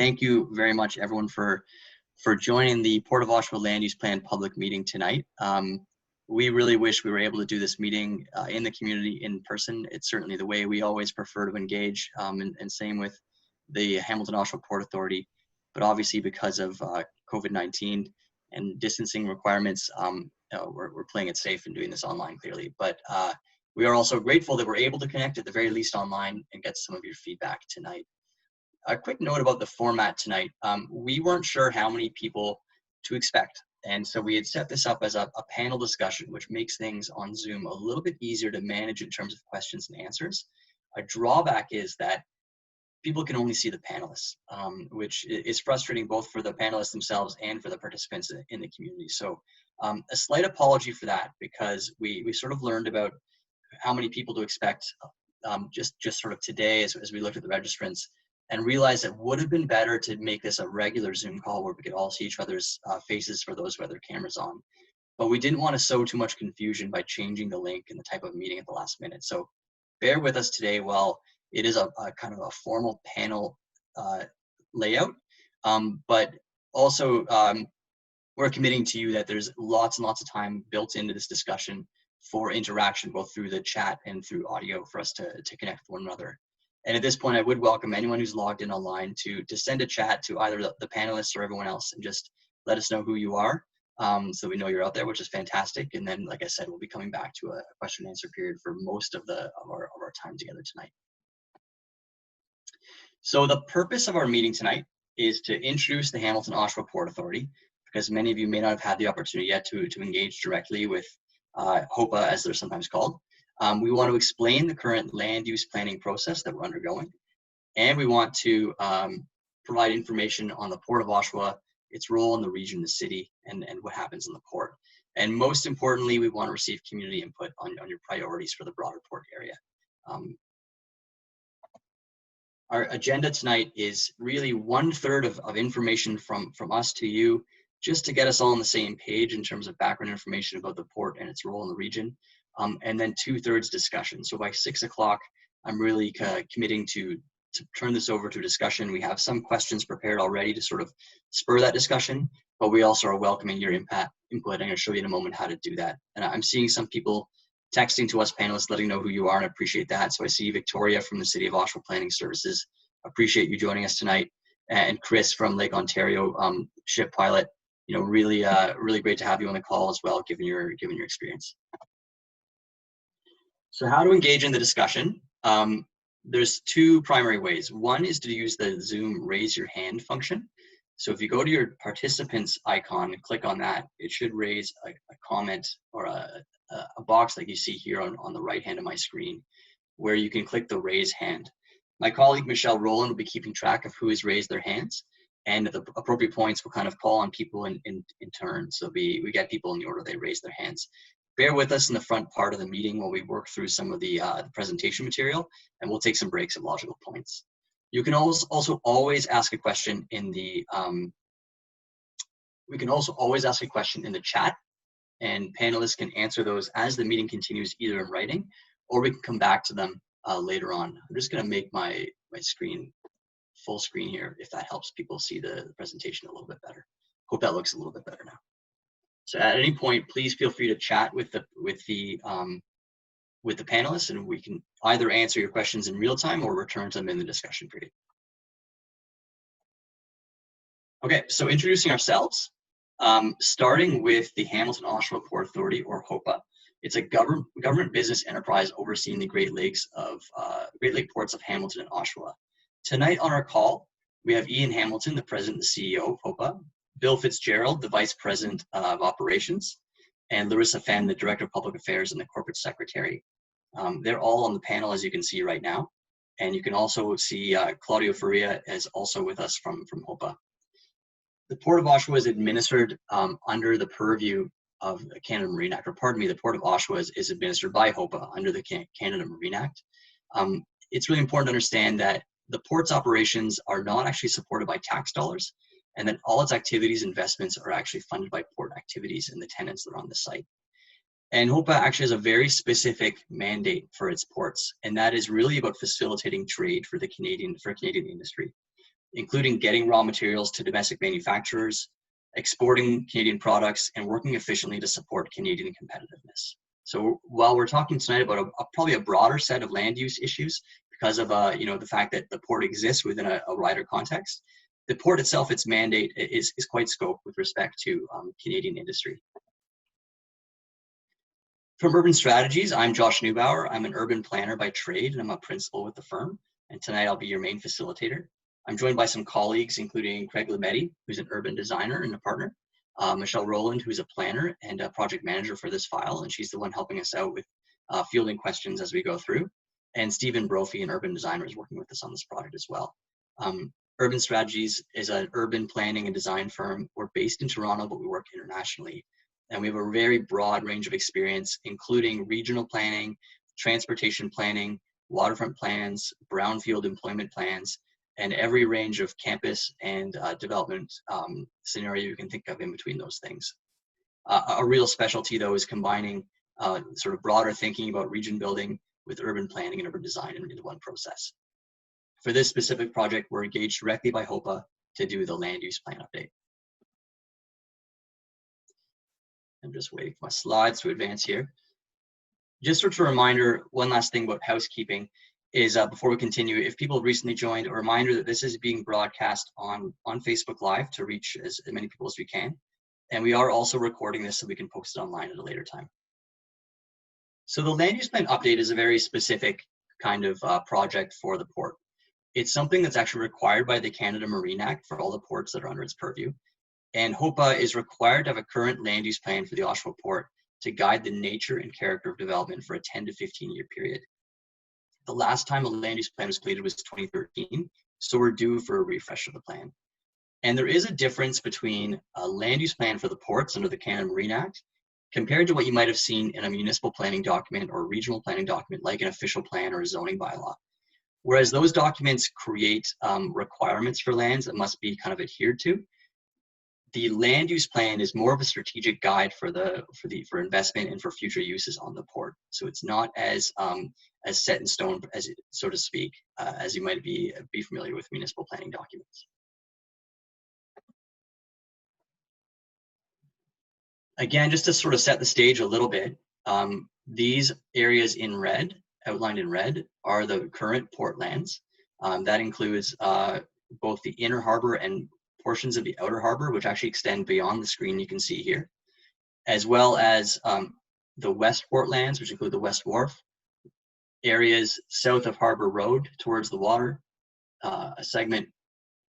Thank you very much, everyone, for joining the Port of Oshawa Land Use Plan public meeting tonight. We really wish we were able to do this meeting in the community in person. It's certainly the way we always prefer to engage, and same with the Hamilton Oshawa Port Authority. But obviously, because of COVID-19 and distancing requirements, we're playing it safe and doing this online clearly. But we are also grateful that we're able to connect at the very least online and get some of your feedback tonight. A quick note about the format tonight. We weren't sure how many people to expect. And so we had set this up as a panel discussion, which makes things on Zoom a little bit easier to manage in terms of questions and answers. A drawback is that people can only see the panelists, which is frustrating both for the panelists themselves and for the participants in the community. So a slight apology for that, because we sort of learned about how many people to expect just sort of today as we looked at the registrants, and realized it would have been better to make this a regular Zoom call where we could all see each other's faces for those who had their cameras on. But we didn't want to sow too much confusion by changing the link and the type of meeting at the last minute. So bear with us today while it is a kind of a formal panel layout. But also we're committing to you that there's lots and lots of time built into this discussion for interaction, both through the chat and through audio, for us to connect with one another. And at this point, I would welcome anyone who's logged in online to send a chat to either the panelists or everyone else, and just let us know who you are, so we know you're out there, which is fantastic. And then, like I said, we'll be coming back to a question and answer period for most of our time together tonight. So the purpose of our meeting tonight is to introduce the Hamilton Oshawa Port Authority, because many of you may not have had the opportunity yet to engage directly with HOPA, as they're sometimes called. We want to explain the current land use planning process that we're undergoing, and we want to provide information on the Port of Oshawa, its role in the region, the city, and what happens in the port. And most importantly, we want to receive community input on your priorities for the broader port area. Our agenda tonight is really 1/3 of information from us to you, just to get us all on the same page in terms of background information about the port and its role in the region. And then 2/3 discussion. So by 6 o'clock, I'm really committing to turn this over to discussion. We have some questions prepared already to sort of spur that discussion, but we also are welcoming your input. I'm going to show you in a moment how to do that. And I'm seeing some people texting to us panelists, letting know who you are, and I appreciate that. So I see Victoria from the City of Oshawa Planning Services. Appreciate you joining us tonight. And Chris from Lake Ontario Ship Pilot. You know, really great to have you on the call as well, given your experience. So how to engage in the discussion? There's two primary ways. One is to use the Zoom raise your hand function. So if you go to your participants icon and click on that, it should raise a comment or a box like you see here on the right hand of my screen, where you can click the raise hand. My colleague Michelle Rowland will be keeping track of who has raised their hands, and at the appropriate points we'll kind of call on people in turn. So we get people in the order they raise their hands. Bear with us in the front part of the meeting while we work through some of the presentation material, and we'll take some breaks at logical points. You can also always ask a question in the we can also always ask a question in the chat, and panelists can answer those as the meeting continues, either in writing, or we can come back to them later on. I'm just going to make my screen full screen here, if that helps people see the presentation a little bit better. Hope that looks a little bit better now. So at any point, please feel free to chat with the panelists, and we can either answer your questions in real time or return to them in the discussion period. Okay, so introducing ourselves, starting with the Hamilton Oshawa Port Authority, or HOPA. It's a government business enterprise overseeing the Great Lake ports of Hamilton and Oshawa. Tonight on our call, we have Ian Hamilton, the president and CEO of HOPA, Bill Fitzgerald, the Vice President of Operations, and Larissa Fenn, the Director of Public Affairs and the Corporate Secretary. They're all on the panel, as you can see right now. And you can also see Claudio Faria is also with us from HOPA. The Port of Oshawa is administered under the purview of the Canada Marine Act, or pardon me, the Port of Oshawa is administered by HOPA under the Canada Marine Act. It's really important to understand that the port's operations are not actually supported by tax dollars, and that all its activities, investments are actually funded by port activities and the tenants that are on the site. And HOPA actually has a very specific mandate for its ports, and that is really about facilitating trade for Canadian industry. including getting raw materials to domestic manufacturers, exporting Canadian products, and working efficiently to support Canadian competitiveness. So while we're talking tonight about probably a broader set of land use issues because of the fact that the port exists within a wider context, the port itself, its mandate is quite scoped with respect to Canadian industry. From Urban Strategies, I'm Josh Neubauer. I'm an urban planner by trade, and I'm a principal with the firm. And tonight I'll be your main facilitator. I'm joined by some colleagues, including Craig Lametti, who's an urban designer and a partner, Michelle Rowland, who's a planner and a project manager for this file, and she's the one helping us out with fielding questions as we go through. And Stephen Brophy, an urban designer, is working with us on this project as well. Urban Strategies is an urban planning and design firm. We're based in Toronto, but we work internationally. And we have a very broad range of experience, including regional planning, transportation planning, waterfront plans, brownfield employment plans, and every range of campus and development scenario you can think of in between those things. A real specialty, though, is combining sort of broader thinking about region building with urban planning and urban design into one process. For this specific project, we're engaged directly by HOPA to do the land use plan update. I'm just waiting for my slides to advance here. Just sort of a reminder, one last thing about housekeeping is before we continue, if people have recently joined, a reminder that this is being broadcast on Facebook Live to reach as many people as we can. And we are also recording this so we can post it online at a later time. So the land use plan update is a very specific kind of project for the port. It's something that's actually required by the Canada Marine Act for all the ports that are under its purview. And HOPA is required to have a current land use plan for the Oshawa port to guide the nature and character of development for a 10 to 15 year period. The last time a land use plan was completed was 2013, so we're due for a refresh of the plan. And there is a difference between a land use plan for the ports under the Canada Marine Act compared to what you might have seen in a municipal planning document or a regional planning document like an official plan or a zoning bylaw. Whereas those documents create requirements for lands that must be kind of adhered to, the land use plan is more of a strategic guide for investment and for future uses on the port. So it's not as set in stone, as so to speak, as you might be familiar with municipal planning documents. Again, just to sort of set the stage a little bit, these areas in red, outlined in red, are the current port lands. That includes both the inner harbor and portions of the outer harbor, which actually extend beyond the screen you can see here, as well as the West Port lands, which include the West Wharf, areas south of Harbor Road towards the water, a segment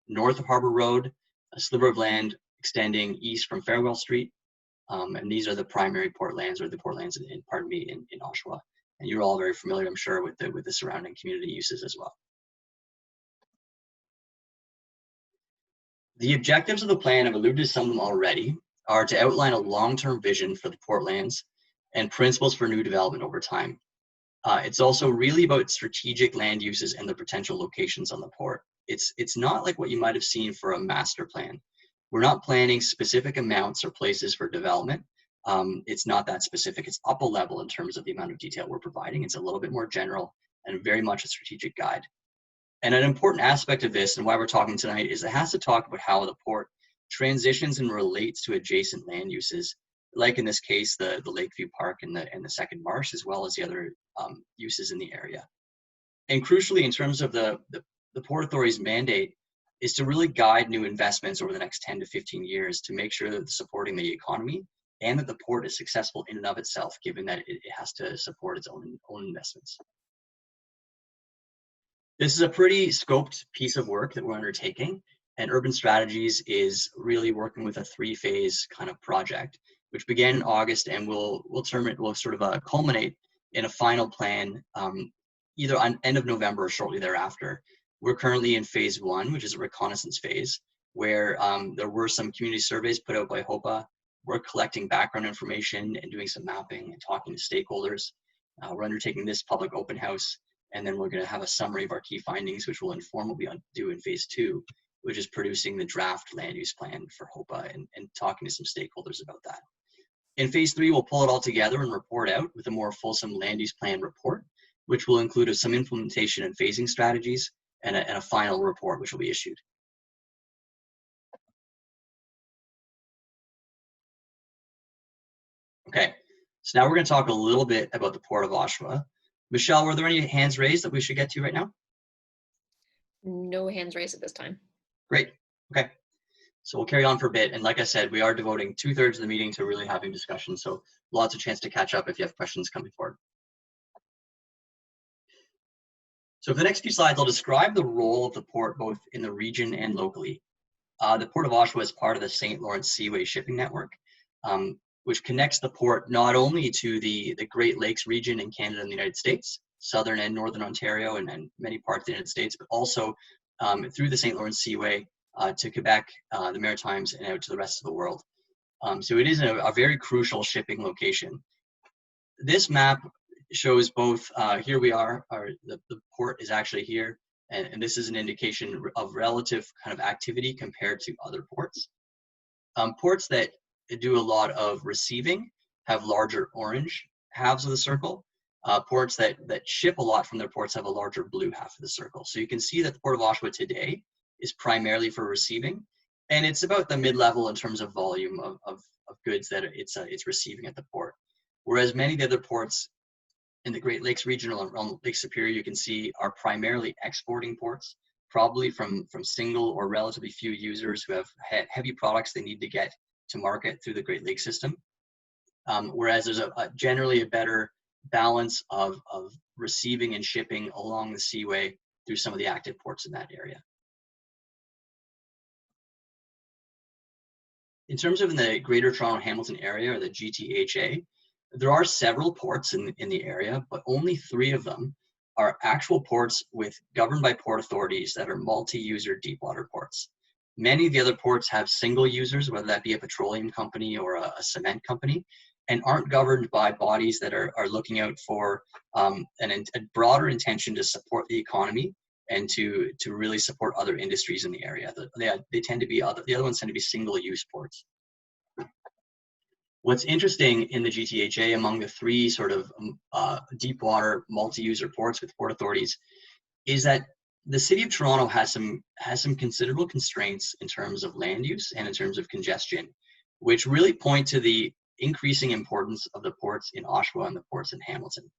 north of Harbor Road, a sliver of land extending east from Farewell Street, and these are the primary port lands, or the port lands in Oshawa. And you're all very familiar, I'm sure, with the surrounding community uses as well. The objectives of the plan, I've alluded to some of them already, are to outline a long-term vision for the port lands and principles for new development over time. It's also really about strategic land uses and the potential locations on the port. It's not like what you might have seen for a master plan. We're not planning specific amounts or places for development. It's not that specific. It's up a level in terms of the amount of detail we're providing. It's a little bit more general and very much a strategic guide. And an important aspect of this and why we're talking tonight is it has to talk about how the port transitions and relates to adjacent land uses, like in this case, the Lakeview Park and the Second Marsh, as well as the other uses in the area. And crucially, in terms of the Port Authority's mandate, is to really guide new investments over the next 10 to 15 years to make sure that it's supporting the economy and that the port is successful in and of itself, given that it has to support its own investments. This is a pretty scoped piece of work that we're undertaking, and Urban Strategies is really working with a three-phase kind of project, which began in August and will sort of culminate in a final plan either on end of November or shortly thereafter. We're currently in phase 1, which is a reconnaissance phase, where there were some community surveys put out by HOPA. We're collecting background information and doing some mapping and talking to stakeholders. We're undertaking this public open house, and then we're going to have a summary of our key findings, which will inform what we do in phase 2, which is producing the draft land use plan for HOPA and talking to some stakeholders about that. In phase 3, we'll pull it all together and report out with a more fulsome land use plan report, which will include some implementation and phasing strategies and a final report which will be issued. Okay, so now we're going to talk a little bit about the Port of Oshawa. Michelle, were there any hands raised that we should get to right now? No hands raised at this time. Great. Okay. So we'll carry on for a bit. And like I said, we are devoting 2/3 of the meeting to really having discussion. So lots of chance to catch up if you have questions coming forward. So for the next few slides, I'll describe the role of the port both in the region and locally. The Port of Oshawa is part of the St. Lawrence Seaway shipping network, which connects the port not only to the Great Lakes region in Canada and the United States, southern and northern Ontario, and many parts of the United States, but also through the St. Lawrence Seaway to Quebec, the Maritimes, and out to the rest of the world. So it is a very crucial shipping location. This map shows both, here we are, the port is actually here, and this is an indication of relative kind of activity compared to other ports. Ports that do a lot of receiving have larger orange halves of the circle. Ports that ship a lot from their ports have a larger blue half of the circle. So you can see that the Port of Oshawa today is primarily for receiving, and it's about the mid-level in terms of volume of goods that it's receiving at the port. Whereas many of the other ports in the Great Lakes region around Lake Superior, you can see are primarily exporting ports, probably from single or relatively few users who have heavy products they need to get to market through the Great Lakes system. Whereas there's generally a better balance of receiving and shipping along the seaway through some of the active ports in that area. In terms of the Greater Toronto Hamilton area, or the GTHA, there are several ports in the area, but only 3 of them are actual ports governed by port authorities that are multi-user deep water ports. Many of the other ports have single users, whether that be a petroleum company or a cement company, and aren't governed by bodies that are looking out for a broader intention to support the economy and to really support other industries in the area. They tend to be the other ones tend to be single-use ports. What's interesting in the GTHA among the 3 sort of deep water multi-user ports with port authorities is that the City of Toronto has some considerable constraints in terms of land use and in terms of congestion, which really point to the increasing importance of the ports in Oshawa and the ports in Hamilton.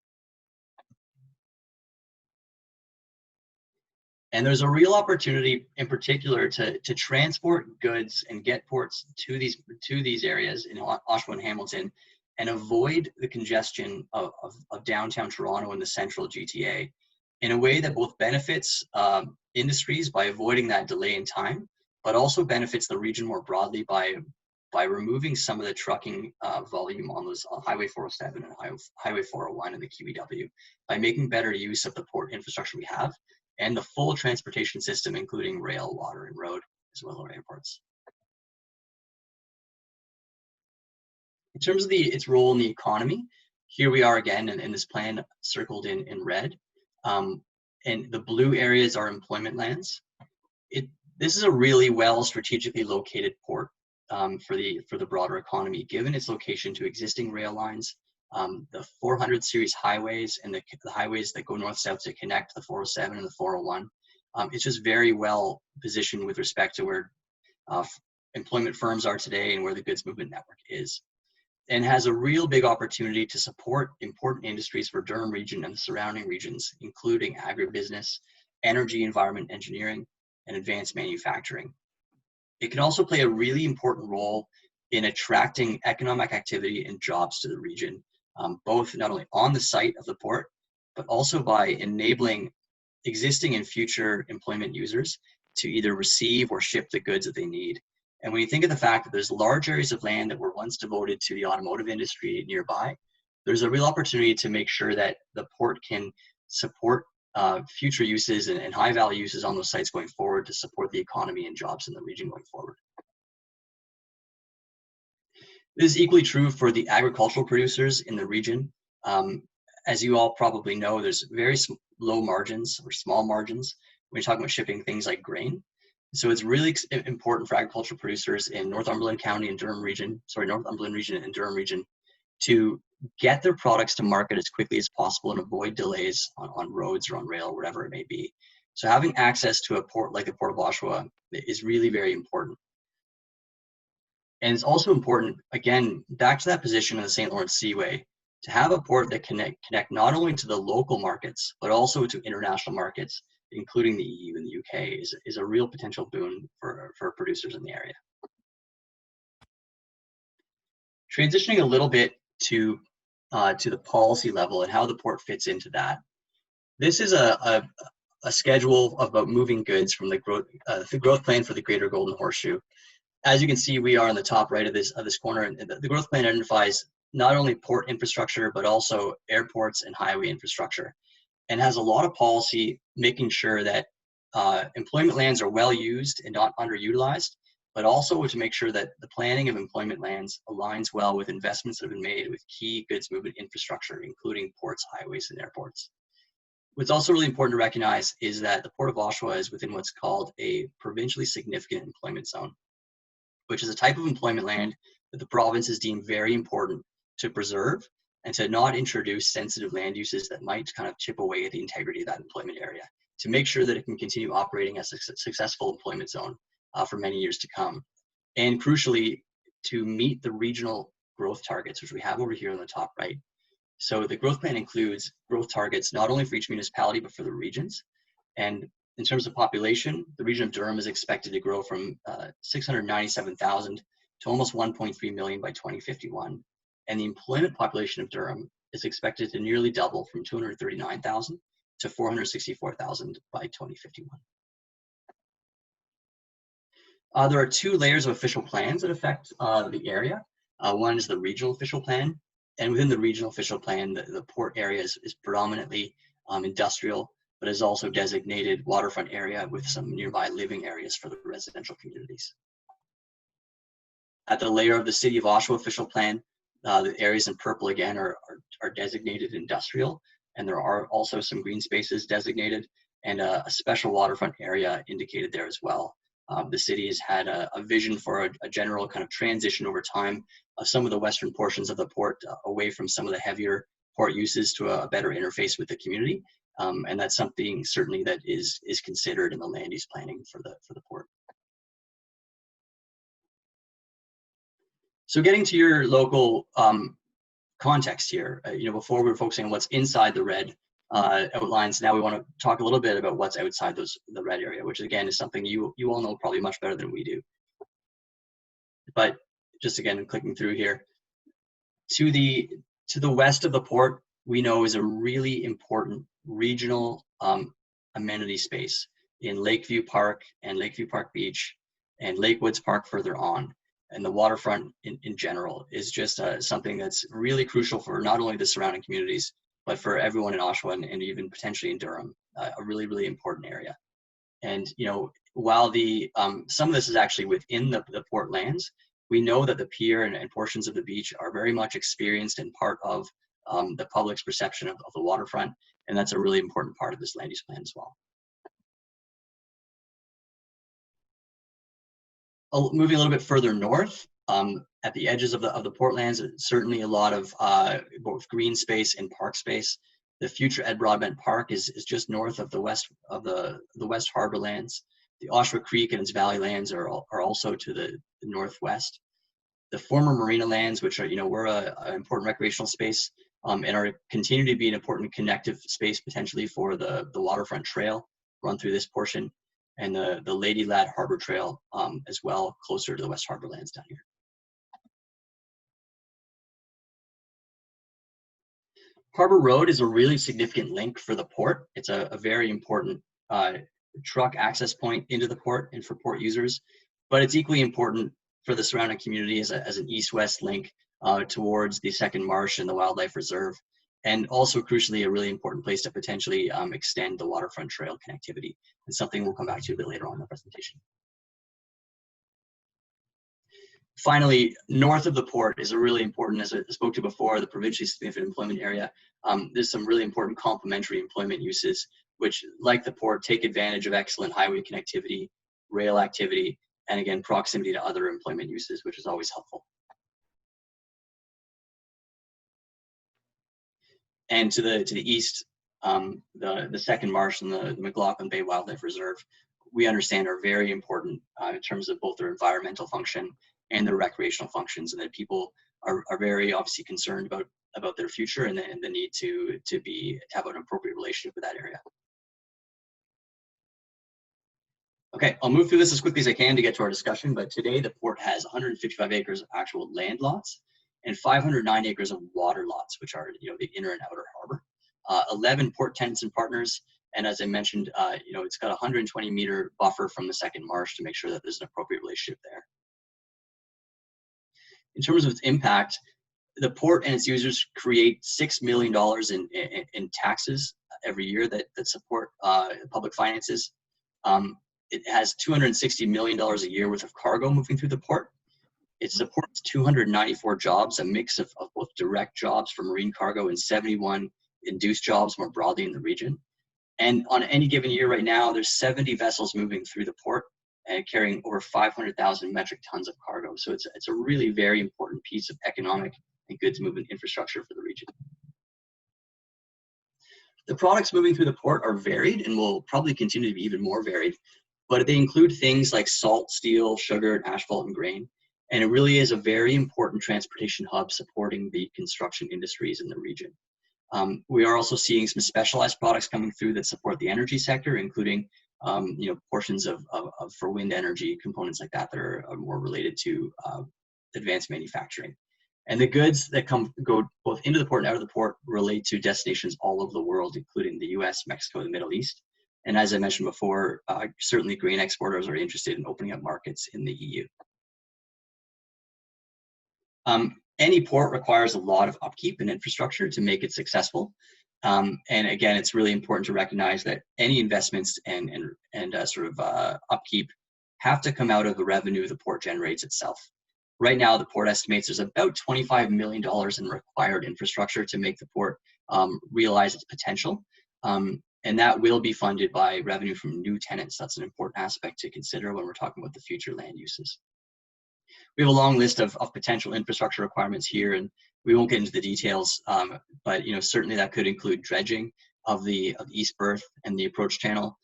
And there's a real opportunity in particular to transport goods and get ports to these areas in Oshawa and Hamilton and avoid the congestion of downtown Toronto and the central GTA in a way that both benefits industries by avoiding that delay in time, but also benefits the region more broadly by removing some of the trucking volume on those Highway 407 and Highway 401 and the QEW by making better use of the port infrastructure we have and the full transportation system, including rail, water, and road, as well as airports. In terms of its role in the economy, here we are again in this plan circled in red. And the blue areas are employment lands. This is a really well strategically located port for the broader economy, given its location to existing rail lines, the 400 series highways and the highways that go north-south to connect the 407 and the 401. It's just very well positioned with respect to where employment firms are today and where the goods movement network is, and has a real big opportunity to support important industries for Durham region and the surrounding regions, including agribusiness, energy, environment, engineering, and advanced manufacturing. It can also play a really important role in attracting economic activity and jobs to the region, both not only on the site of the port, but also by enabling existing and future employment users to either receive or ship the goods that they need. And when you think of the fact that there's large areas of land that were once devoted to the automotive industry nearby, there's a real opportunity to make sure that the port can support future uses and high value uses on those sites going forward to support the economy and jobs in the region going forward. This is equally true for the agricultural producers in the region. As you all probably know, there's very low margins or small margins when you're talking about shipping things like grain. So it's really important for agricultural producers in Northumberland County and Durham region, Northumberland region and Durham region, to get their products to market as quickly as possible and avoid delays on roads or on rail, or whatever it may be. So having access to a port like the Port of Oshawa is really very important. And it's also important, again, back to that position in the St. Lawrence Seaway, to have a port that connect not only to the local markets, but also to international markets, including the EU and the UK, is a real potential boon for producers in the area. Transitioning a little bit to the policy level and how the port fits into that. This is a schedule about moving goods from the growth plan for the Greater Golden Horseshoe. As you can see, we are on the top right of this corner, and the growth plan identifies not only port infrastructure, but also airports and highway infrastructure, and has a lot of policy making sure that employment lands are well used and not underutilized, but also to make sure that the planning of employment lands aligns well with investments that have been made with key goods movement infrastructure, including ports, highways, and airports. What's also really important to recognize is that the Port of Oshawa is within what's called a provincially significant employment zone, which is a type of employment land that the province has deemed very important to preserve and to not introduce sensitive land uses that might kind of chip away at the integrity of that employment area, to make sure that it can continue operating as a successful employment zone for many years to come. And crucially, to meet the regional growth targets, which we have over here on the top right. So the growth plan includes growth targets not only for each municipality, but for the regions. And in terms of population, the region of Durham is expected to grow from 697,000 to almost 1.3 million by 2051. And the employment population of Durham is expected to nearly double from 239,000 to 464,000 by 2051. There are two layers of official plans that affect the area. One is the regional official plan. And within the regional official plan, the port area is predominantly industrial, but is also designated waterfront area with some nearby living areas for the residential communities. At the layer of the City of Oshawa official plan, the areas in purple again are designated industrial, and there are also some green spaces designated and a special waterfront area indicated there as well. The city has had a vision for a general kind of transition over time of some of the western portions of the port away from some of the heavier port uses to a better interface with the community. And that's something certainly that is considered in the land use planning for the port. So getting to your local context here, before we were focusing on what's inside the red outlines, now we want to talk a little bit about what's outside the red area, which again is something you all know probably much better than we do. But just again, clicking through here, to the west of the port, we know is a really important regional amenity space in Lakeview Park and Lakeview Park Beach and Lake Woods Park further on. And the waterfront in general is just something that's really crucial for not only the surrounding communities, but for everyone in Oshawa and even potentially in Durham, a really, really important area. And, while some of this is actually within the port lands, we know that the pier and portions of the beach are very much experienced and part of the public's perception of the waterfront. And that's a really important part of this land use plan as well. Moving a little bit further north, at the edges of the port lands, certainly a lot of both green space and park space. The future Ed Broadbent Park is just north of the west harbor lands. The Oshawa Creek and its valley lands are also to the northwest. The former marina lands, which are were an important recreational space, and continue to be an important connective space potentially for the waterfront trail run through this portion, and the Lady Lad Harbor Trail as well, closer to the West Harbor lands down here. Harbor Road is a really significant link for the port. It's a very important truck access point into the port and for port users, but it's equally important for the surrounding community as an east-west link towards the Second Marsh and the Wildlife Reserve, and also crucially a really important place to potentially extend the waterfront trail connectivity. It's something we'll come back to a bit later on in the presentation. Finally, north of the port is a really important, as I spoke to before, the provincially significant employment area. There's some really important complementary employment uses, which, like the port, take advantage of excellent highway connectivity, rail activity, and again, proximity to other employment uses, which is always helpful. And to the east, the Second Marsh and the McLaughlin Bay Wildlife Reserve, we understand are very important in terms of both their environmental function and their recreational functions, and that people are very obviously concerned about their future and the need to have an appropriate relationship with that area. Okay, I'll move through this as quickly as I can to get to our discussion, but today the port has 155 acres of actual land lots and 509 acres of water lots, which are the inner and outer harbor. 11 port tenants and partners, and as I mentioned, it's got a 120-meter buffer from the second marsh to make sure that there's an appropriate relationship there. In terms of its impact, the port and its users create $6 million in taxes every year that support public finances. It has $260 million a year worth of cargo moving through the port. It supports 294 jobs, a mix of both direct jobs for marine cargo and 71 induced jobs more broadly in the region. And on any given year right now, there's 70 vessels moving through the port and carrying over 500,000 metric tons of cargo. So it's a really very important piece of economic and goods movement infrastructure for the region. The products moving through the port are varied and will probably continue to be even more varied, but they include things like salt, steel, sugar, asphalt, and grain. And it really is a very important transportation hub supporting the construction industries in the region. We are also seeing some specialized products coming through that support the energy sector, including portions of for wind energy, components like that are more related to advanced manufacturing. And the goods that go both into the port and out of the port relate to destinations all over the world, including the US, Mexico, the Middle East. And as I mentioned before, certainly grain exporters are interested in opening up markets in the EU. Any port requires a lot of upkeep and infrastructure to make it successful. And again, it's really important to recognize that any investments and upkeep have to come out of the revenue the port generates itself. Right now, the port estimates there's about $25 million in required infrastructure to make the port realize its potential. And that will be funded by revenue from new tenants. That's an important aspect to consider when we're talking about the future land uses. We have a long list of potential infrastructure requirements here, and we won't get into the details, but certainly that could include dredging of the East Berth and the approach channel.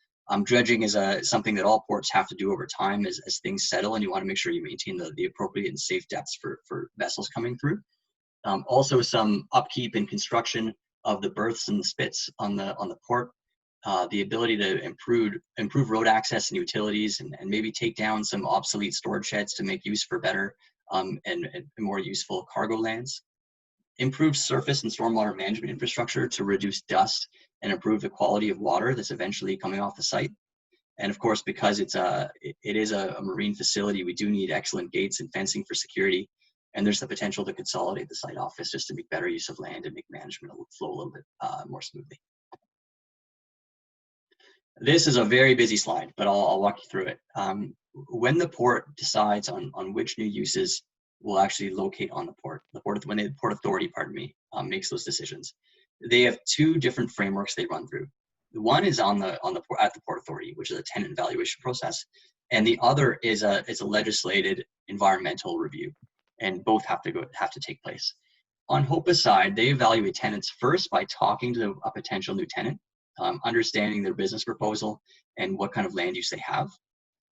Dredging is something that all ports have to do over time as things settle, and you want to make sure you maintain the appropriate and safe depths for vessels coming through. Also, some upkeep and construction of the berths and the spits on the port. The ability to improve road access and utilities, and maybe take down some obsolete storage sheds to make use for better and more useful cargo lands. Improve surface and stormwater management infrastructure to reduce dust and improve the quality of water that's eventually coming off the site. And of course, because it is a marine facility, we do need excellent gates and fencing for security. And there's the potential to consolidate the site office just to make better use of land and make management flow a little bit more smoothly. This is a very busy slide, but I'll walk you through it. When the port decides on which new uses will actually locate on the port, when the Port Authority, makes those decisions, they have two different frameworks they run through. One is at the Port Authority, which is a tenant evaluation process, and the other is a legislated environmental review, and both have to take place. On HOPA's side, they evaluate tenants first by talking to a potential new tenant, understanding their business proposal and what kind of land use they have.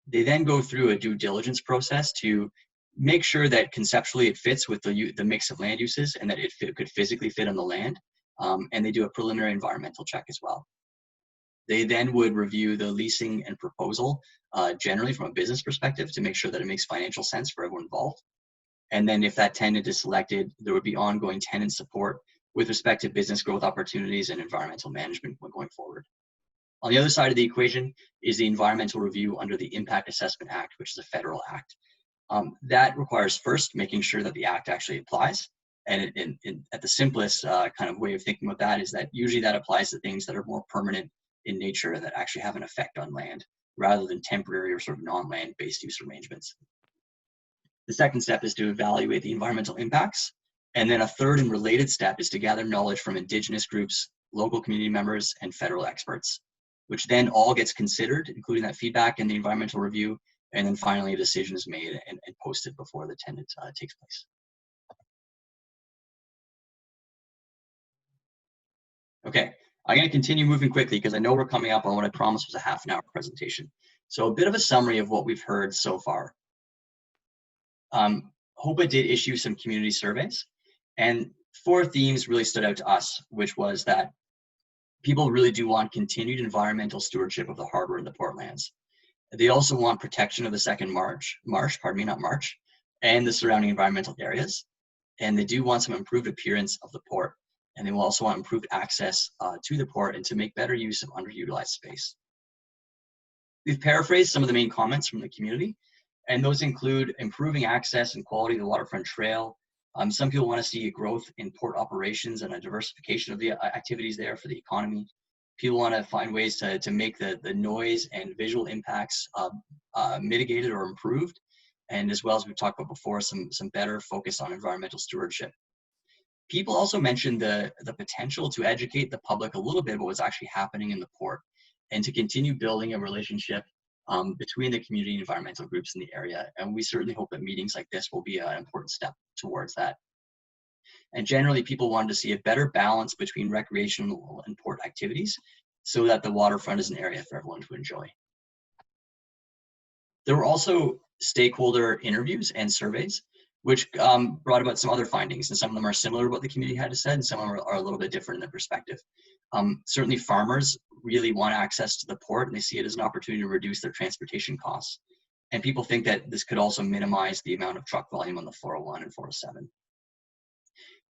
They then go through a due diligence process to make sure that conceptually it fits with the mix of land uses and that it could physically fit on the land. And they do a preliminary environmental check as well. They then would review the leasing and proposal generally from a business perspective to make sure that it makes financial sense for everyone involved. And then if that tenant is selected, there would be ongoing tenant support with respect to business growth opportunities and environmental management going forward. On the other side of the equation is the environmental review under the Impact Assessment Act, which is a federal act. That requires first making sure that the act actually applies. And at the simplest kind of way of thinking about that is that usually that applies to things that are more permanent in nature that actually have an effect on land rather than temporary or sort of non-land based use arrangements. The second step is to evaluate the environmental impacts. And then a third and related step is to gather knowledge from indigenous groups, local community members, and federal experts, which then all gets considered, including that feedback in the environmental review. And then finally, a decision is made and posted before the tenant takes place. Okay, I'm going to continue moving quickly because I know we're coming up on what I promised was a half-an-hour presentation. So a bit of a summary of what we've heard so far. HOPA did issue some community surveys, and 4 themes really stood out to us, which was that people really do want continued environmental stewardship of the harbor and the port lands. They also want protection of the second marsh, and the surrounding environmental areas. And they do want some improved appearance of the port. And they will also want improved access to the port and to make better use of underutilized space. We've paraphrased some of the main comments from the community, and those include improving access and quality of the waterfront trail. Some people want to see a growth in port operations and a diversification of the activities there for the economy. People want to find ways to make the noise and visual impacts mitigated or improved. And as well as we've talked about before, some better focus on environmental stewardship. People also mentioned the potential to educate the public a little bit about what's actually happening in the port and to continue building a relationship between the community and environmental groups in the area. And we certainly hope that meetings like this will be an important step towards that. And generally, people wanted to see a better balance between recreational and port activities so that the waterfront is an area for everyone to enjoy. There were also stakeholder interviews and surveys, which brought about some other findings, and some of them are similar to what the community had to say, and some of them are a little bit different in their perspective. Certainly farmers really want access to the port, and they see it as an opportunity to reduce their transportation costs. And people think that this could also minimize the amount of truck volume on the 401 and 407.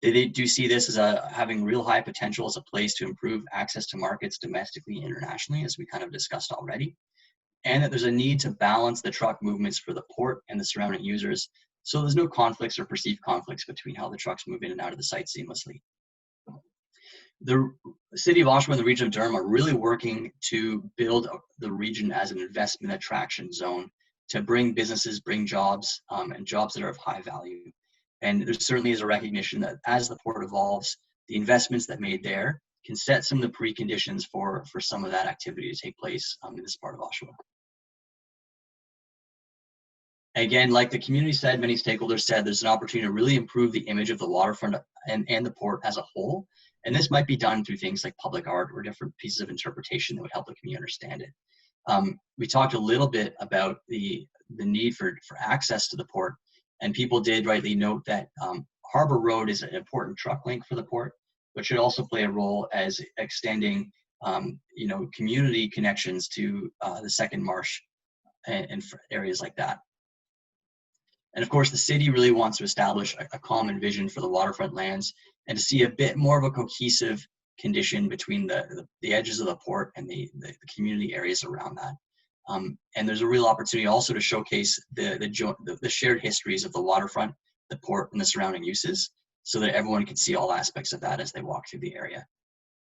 They do see this as having real high potential as a place to improve access to markets domestically and internationally, as we kind of discussed already. And that there's a need to balance the truck movements for the port and the surrounding users, so there's no conflicts or perceived conflicts between how the trucks move in and out of the site seamlessly. The city of Oshawa and the region of Durham are really working to build the region as an investment attraction zone to bring businesses, bring jobs, and jobs that are of high value. And there certainly is a recognition that as the port evolves, the investments that made there can set some of the preconditions for some of that activity to take place in this part of Oshawa. Again, like the community said, many stakeholders said, there's an opportunity to really improve the image of the waterfront and the port as a whole. And this might be done through things like public art or different pieces of interpretation that would help the community understand it. We talked a little bit about the need for access to the port, and people did rightly note that Harbor Road is an important truck link for the port, but should also play a role as extending community connections to the second marsh and areas like that. And of course, the city really wants to establish a common vision for the waterfront lands and to see a bit more of a cohesive condition between the edges of the port and the community areas around that. And there's a real opportunity also to showcase the shared histories of the waterfront, the port, and the surrounding uses, so that everyone can see all aspects of that as they walk through the area.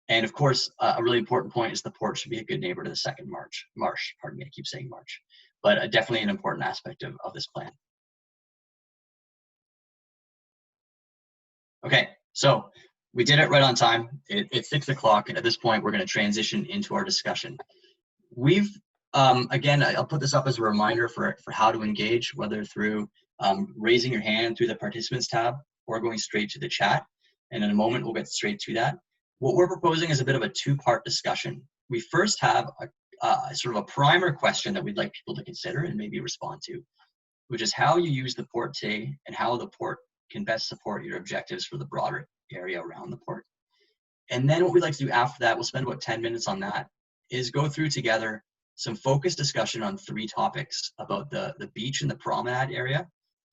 And of course, a really important point is the port should be a good neighbor to the second marsh. Pardon me, I keep saying marsh, but definitely an important aspect of this plan. Okay, so we did it right on time. It's 6 o'clock, and at this point, we're going to transition into our discussion. We've, again, I'll put this up as a reminder for how to engage, whether through raising your hand through the participants tab or going straight to the chat. And in a moment, we'll get straight to that. What we're proposing is a bit of a two-part discussion. We first have a sort of a primer question that we'd like people to consider and maybe respond to, which is how you use the port today and how the port can best support your objectives for the broader area around the port. And then what we'd like to do after that, we'll spend about 10 minutes on that, is go through together some focused discussion on 3 topics about the beach and the promenade area,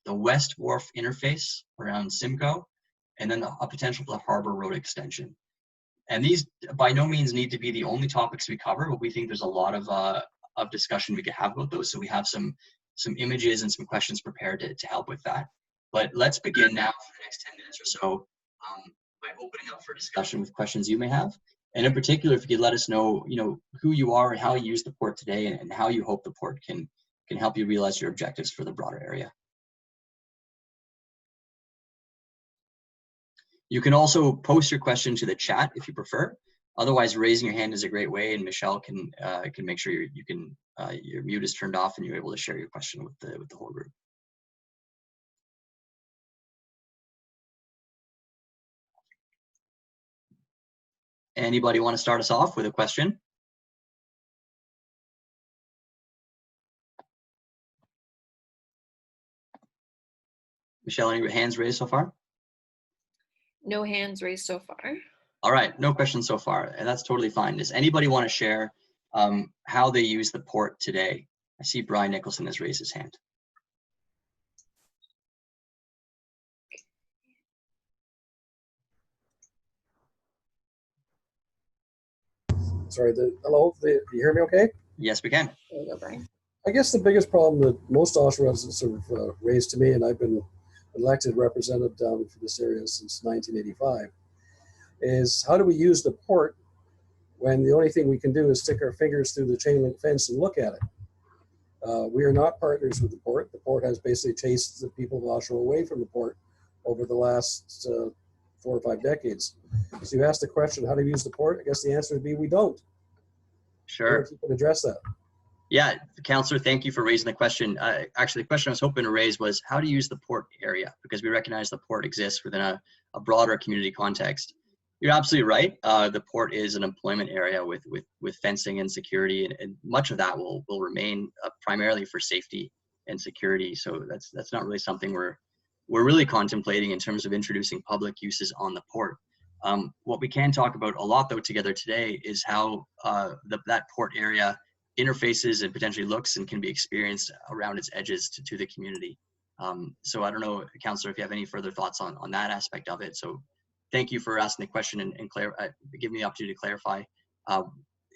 the West Wharf interface around Simcoe, and then a potential for the Harbor Road extension. And these by no means need to be the only topics we cover, but we think there's a lot of discussion we could have about those. So we have some images and some questions prepared to help with that. But let's begin now for the next 10 minutes or so by opening up for discussion with questions you may have. And in particular, if you could let us know, who you are and how you use the port today and how you hope the port can help you realize your objectives for the broader area. You can also post your question to the chat if you prefer. Otherwise, raising your hand is a great way, and Michelle can make sure your mute is turned off and you're able to share your question with the whole group. Anybody want to start us off with a question? Michelle, any hands raised so far? No hands raised so far. All right, no questions so far, and that's totally fine. Does anybody want to share how they use the port today? I see Brian Nicholson has raised his hand. Sorry, hello, do you hear me okay? Yes, we can. There you go, Brian. I guess the biggest problem that most Oshawa residents have raised to me, and I've been elected representative down for this area since 1985, is how do we use the port when the only thing we can do is stick our fingers through the chain link fence and look at it? We are not partners with the port. The port has basically chased the people of Oshawa away from the port over the last 4 or 5 decades. So you asked the question, how do we use the port? I guess the answer would be we don't. Sure. If you can address that. Yeah, Councillor, thank you for raising the question. Actually, the question I was hoping to raise was how to use the port area, because we recognize the port exists within a broader community context. You're absolutely right. The port is an employment area with fencing and security, and much of that will remain primarily for safety and security. So that's not really something we're really contemplating in terms of introducing public uses on the port. What we can talk about a lot though together today is how that port area interfaces and potentially looks and can be experienced around its edges to the community. So I don't know, Councillor, if you have any further thoughts on that aspect of it. So thank you for asking the question and giving me the opportunity to clarify.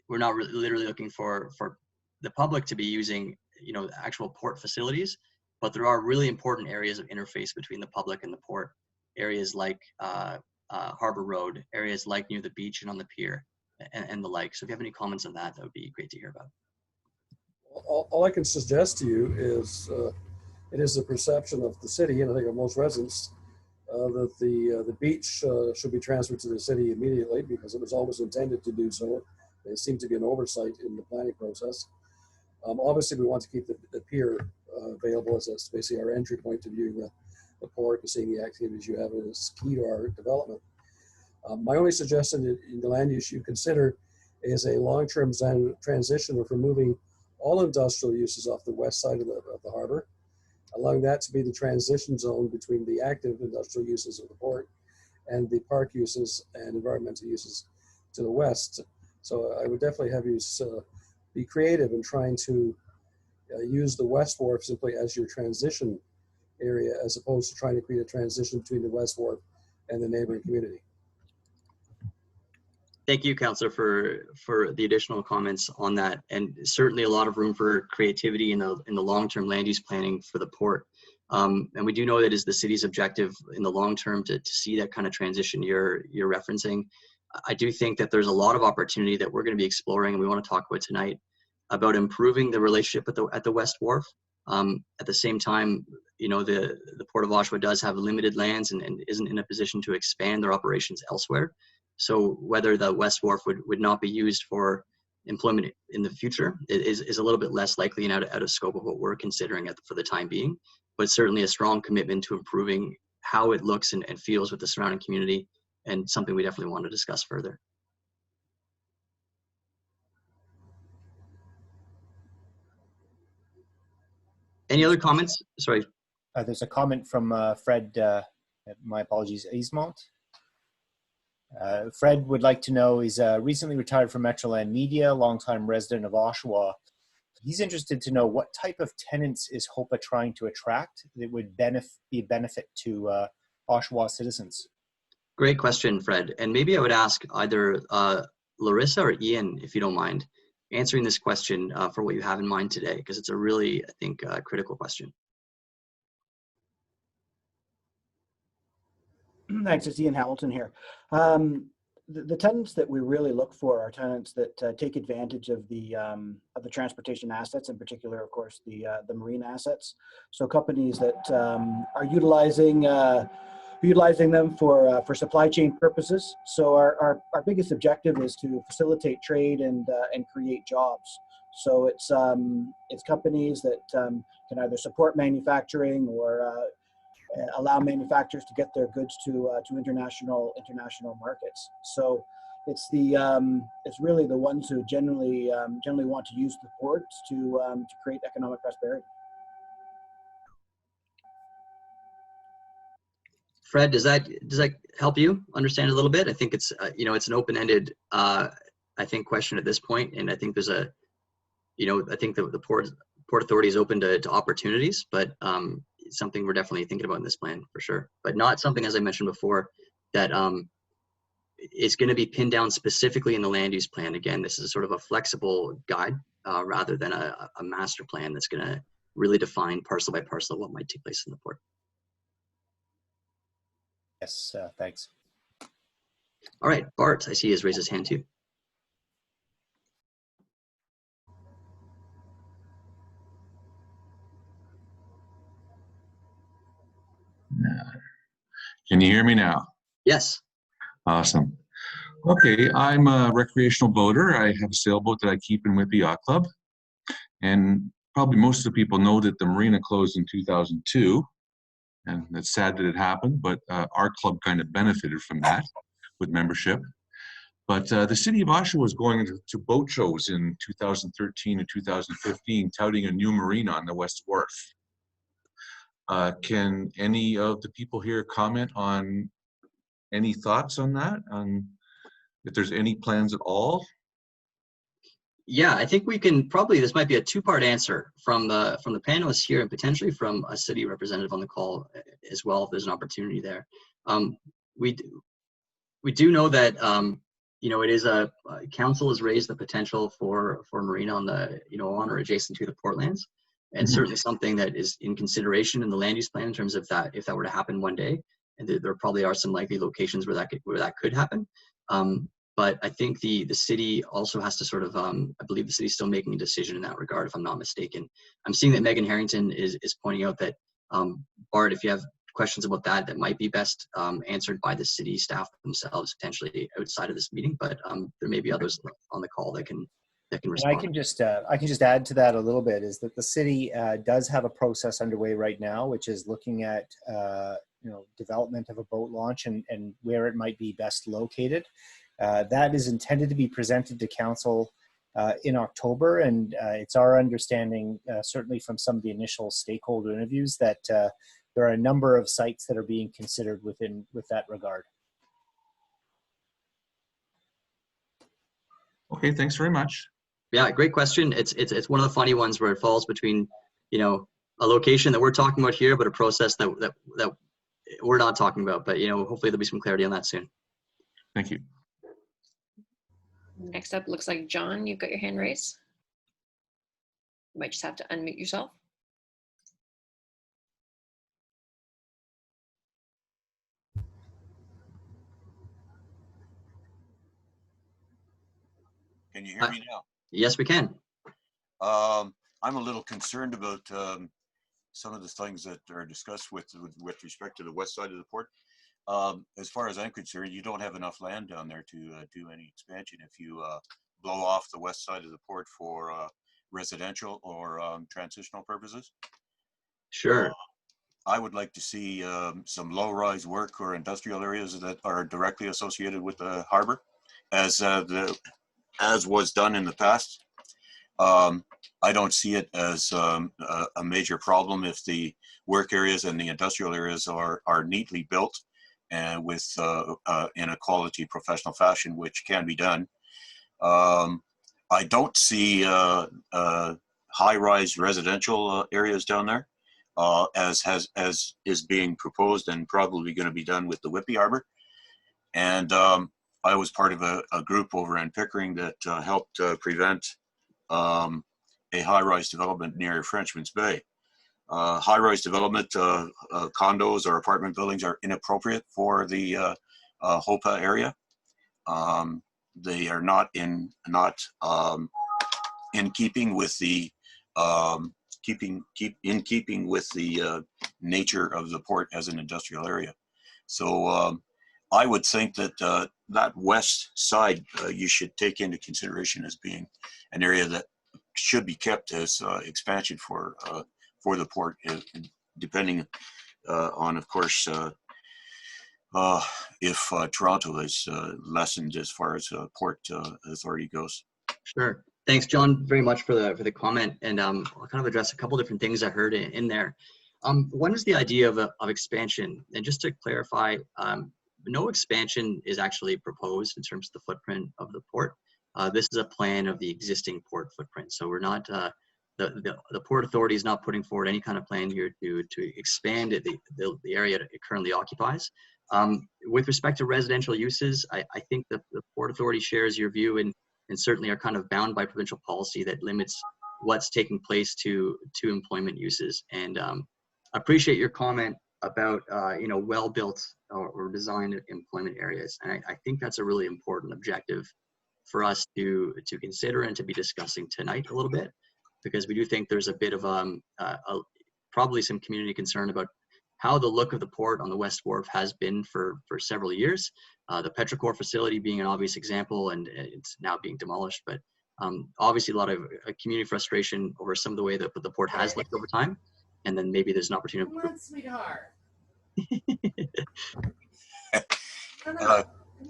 We're not literally looking for the public to be using, actual port facilities, but there are really important areas of interface between the public and the port, areas like Harbor Road, areas like near the beach and on the pier, and the like. So if you have any comments on that, that would be great to hear about. All I can suggest to you is it is the perception of the city, and I think of most residents, that the beach should be transferred to the city immediately because it was always intended to do so. There seemed to be an oversight in the planning process. Obviously, we want to keep the pier available as that's basically our entry point to viewing the port and seeing the activities you have, and it's key to our development. My only suggestion in the land use you consider is a long-term transition of removing all industrial uses off the west side of the harbor, allowing that to be the transition zone between the active industrial uses of the port and the park uses and environmental uses to the west. So I would definitely have you be creative in trying to use the West Wharf simply as your transition area, as opposed to trying to create a transition between the West Wharf and the neighboring community. Thank you, Councillor, for the additional comments on that, and certainly a lot of room for creativity in the long-term land use planning for the port. And we do know that is the city's objective in the long term to see that kind of transition you're referencing. I do think that there's a lot of opportunity that we're going to be exploring, and we want to talk about tonight about improving the relationship at the West Wharf. At the same time, the Port of Oshawa does have limited lands and isn't in a position to expand their operations elsewhere. So whether the West Wharf would not be used for employment in the future is a little bit less likely and out of scope of what we're considering for the time being, but certainly a strong commitment to improving how it looks and feels with the surrounding community, and something we definitely want to discuss further. Any other comments? Sorry. There's a comment from Fred, my apologies, Easmont. Fred would like to know, he's recently retired from Metroland Media, longtime resident of Oshawa. He's interested to know what type of tenants is HOPA trying to attract that would be a benefit to Oshawa citizens? Great question, Fred. And maybe I would ask either Larissa or Ian, if you don't mind, answering this question for what you have in mind today, because it's a really, I think, critical question. Thanks, it's Ian Hamilton here. The tenants that we really look for are tenants that take advantage of the transportation assets, in particular, of course, the marine assets. So companies that are utilizing them for supply chain purposes. So our biggest objective is to facilitate trade and create jobs. So it's companies that can either support manufacturing or allow manufacturers to get their goods to international markets. So it's really the ones who generally want to use the ports to create economic prosperity. Fred, does that help you understand a little bit? I think it's it's an open-ended I think question at this point, and I think there's a I think the Port Authority is open to opportunities, but it's something we're definitely thinking about in this plan for sure. But not something, as I mentioned before, that is going to be pinned down specifically in the land use plan. Again, this is sort of a flexible guide rather than a master plan that's going to really define parcel by parcel what might take place in the port. Yes, thanks. All right, Bart, I see he has raised his hand too. Can you hear me now? Yes. Awesome. Okay, I'm a recreational boater. I have a sailboat that I keep in Whitby Yacht Club. And probably most of the people know that the marina closed in 2002. And it's sad that it happened, but our club kind of benefited from that with membership. But the city of Oshawa was going to boat shows in 2013 and 2015, touting a new marina on the West Wharf. Can any of the people here comment on any thoughts on that? On if there's any plans at all? Yeah, I think we can probably, this might be a two-part answer from the panelists here and potentially from a city representative on the call as well, if there's an opportunity there. We do know that it is council has raised the potential for marina on the on or adjacent to the Portlands, and certainly something that is in consideration in the land use plan in terms of that if that were to happen one day, and there probably are some likely locations where that could happen. But I think the city also has to sort of, I believe the city's still making a decision in that regard, if I'm not mistaken. I'm seeing that Megan Harrington is pointing out that, Bart, if you have questions about that might be best answered by the city staff themselves, potentially outside of this meeting, but there may be others on the call that can respond. And I can just add to that a little bit, is that the city does have a process underway right now, which is looking at development of a boat launch and where it might be best located. That is intended to be presented to council in October, and it's our understanding, certainly from some of the initial stakeholder interviews, that there are a number of sites that are being considered with that regard. Okay, thanks very much. Yeah, great question. It's one of the funny ones where it falls between a location that we're talking about here, but a process that we're not talking about. But hopefully there'll be some clarity on that soon. Thank you. Next up, looks like John, you've got your hand raised. You might just have to unmute yourself. Can you hear me now? Yes, we can. I'm a little concerned about some of the things that are discussed with respect to the west side of the port. As far as I'm concerned, you don't have enough land down there to do any expansion if you blow off the west side of the port for residential or transitional purposes. Sure. I would like to see some low-rise work or industrial areas that are directly associated with the harbor, as was done in the past. I don't see it as a major problem if the work areas and the industrial areas are neatly built and with in a quality professional fashion, which can be done. I don't see high-rise residential areas down there, as is being proposed and probably going to be done with the Whitby Harbor. And I was part of a group over in Pickering that helped prevent a high-rise development near Frenchman's Bay. High-rise development, condos or apartment buildings are inappropriate for the HOPA area. They are not in keeping with the keeping with the nature of the port as an industrial area. So I would think that that west side you should take into consideration as being an area that should be kept as expansion for the port, depending on, of course, if Toronto is lessened as far as port authority goes. Sure. Thanks, John, very much for the comment. And I'll kind of address a couple different things I heard in there. One is the idea of expansion. And just to clarify, no expansion is actually proposed in terms of the footprint of the port. This is a plan of the existing port footprint. So we're not, the Port Authority is not putting forward any kind of plan here to expand the area it currently occupies. With respect to residential uses, I think that the Port Authority shares your view and certainly are kind of bound by provincial policy that limits what's taking place to employment uses. And appreciate your comment about well-built or designed employment areas. And I think that's a really important objective for us to consider and to be discussing tonight a little bit, because we do think there's a bit of probably some community concern about how the look of the port on the West Wharf has been for several years. The Petrichor facility being an obvious example, and it's now being demolished, but obviously a lot of community frustration over some of the way that the port has looked over time. And then maybe there's an opportunity. Come on, sweetheart.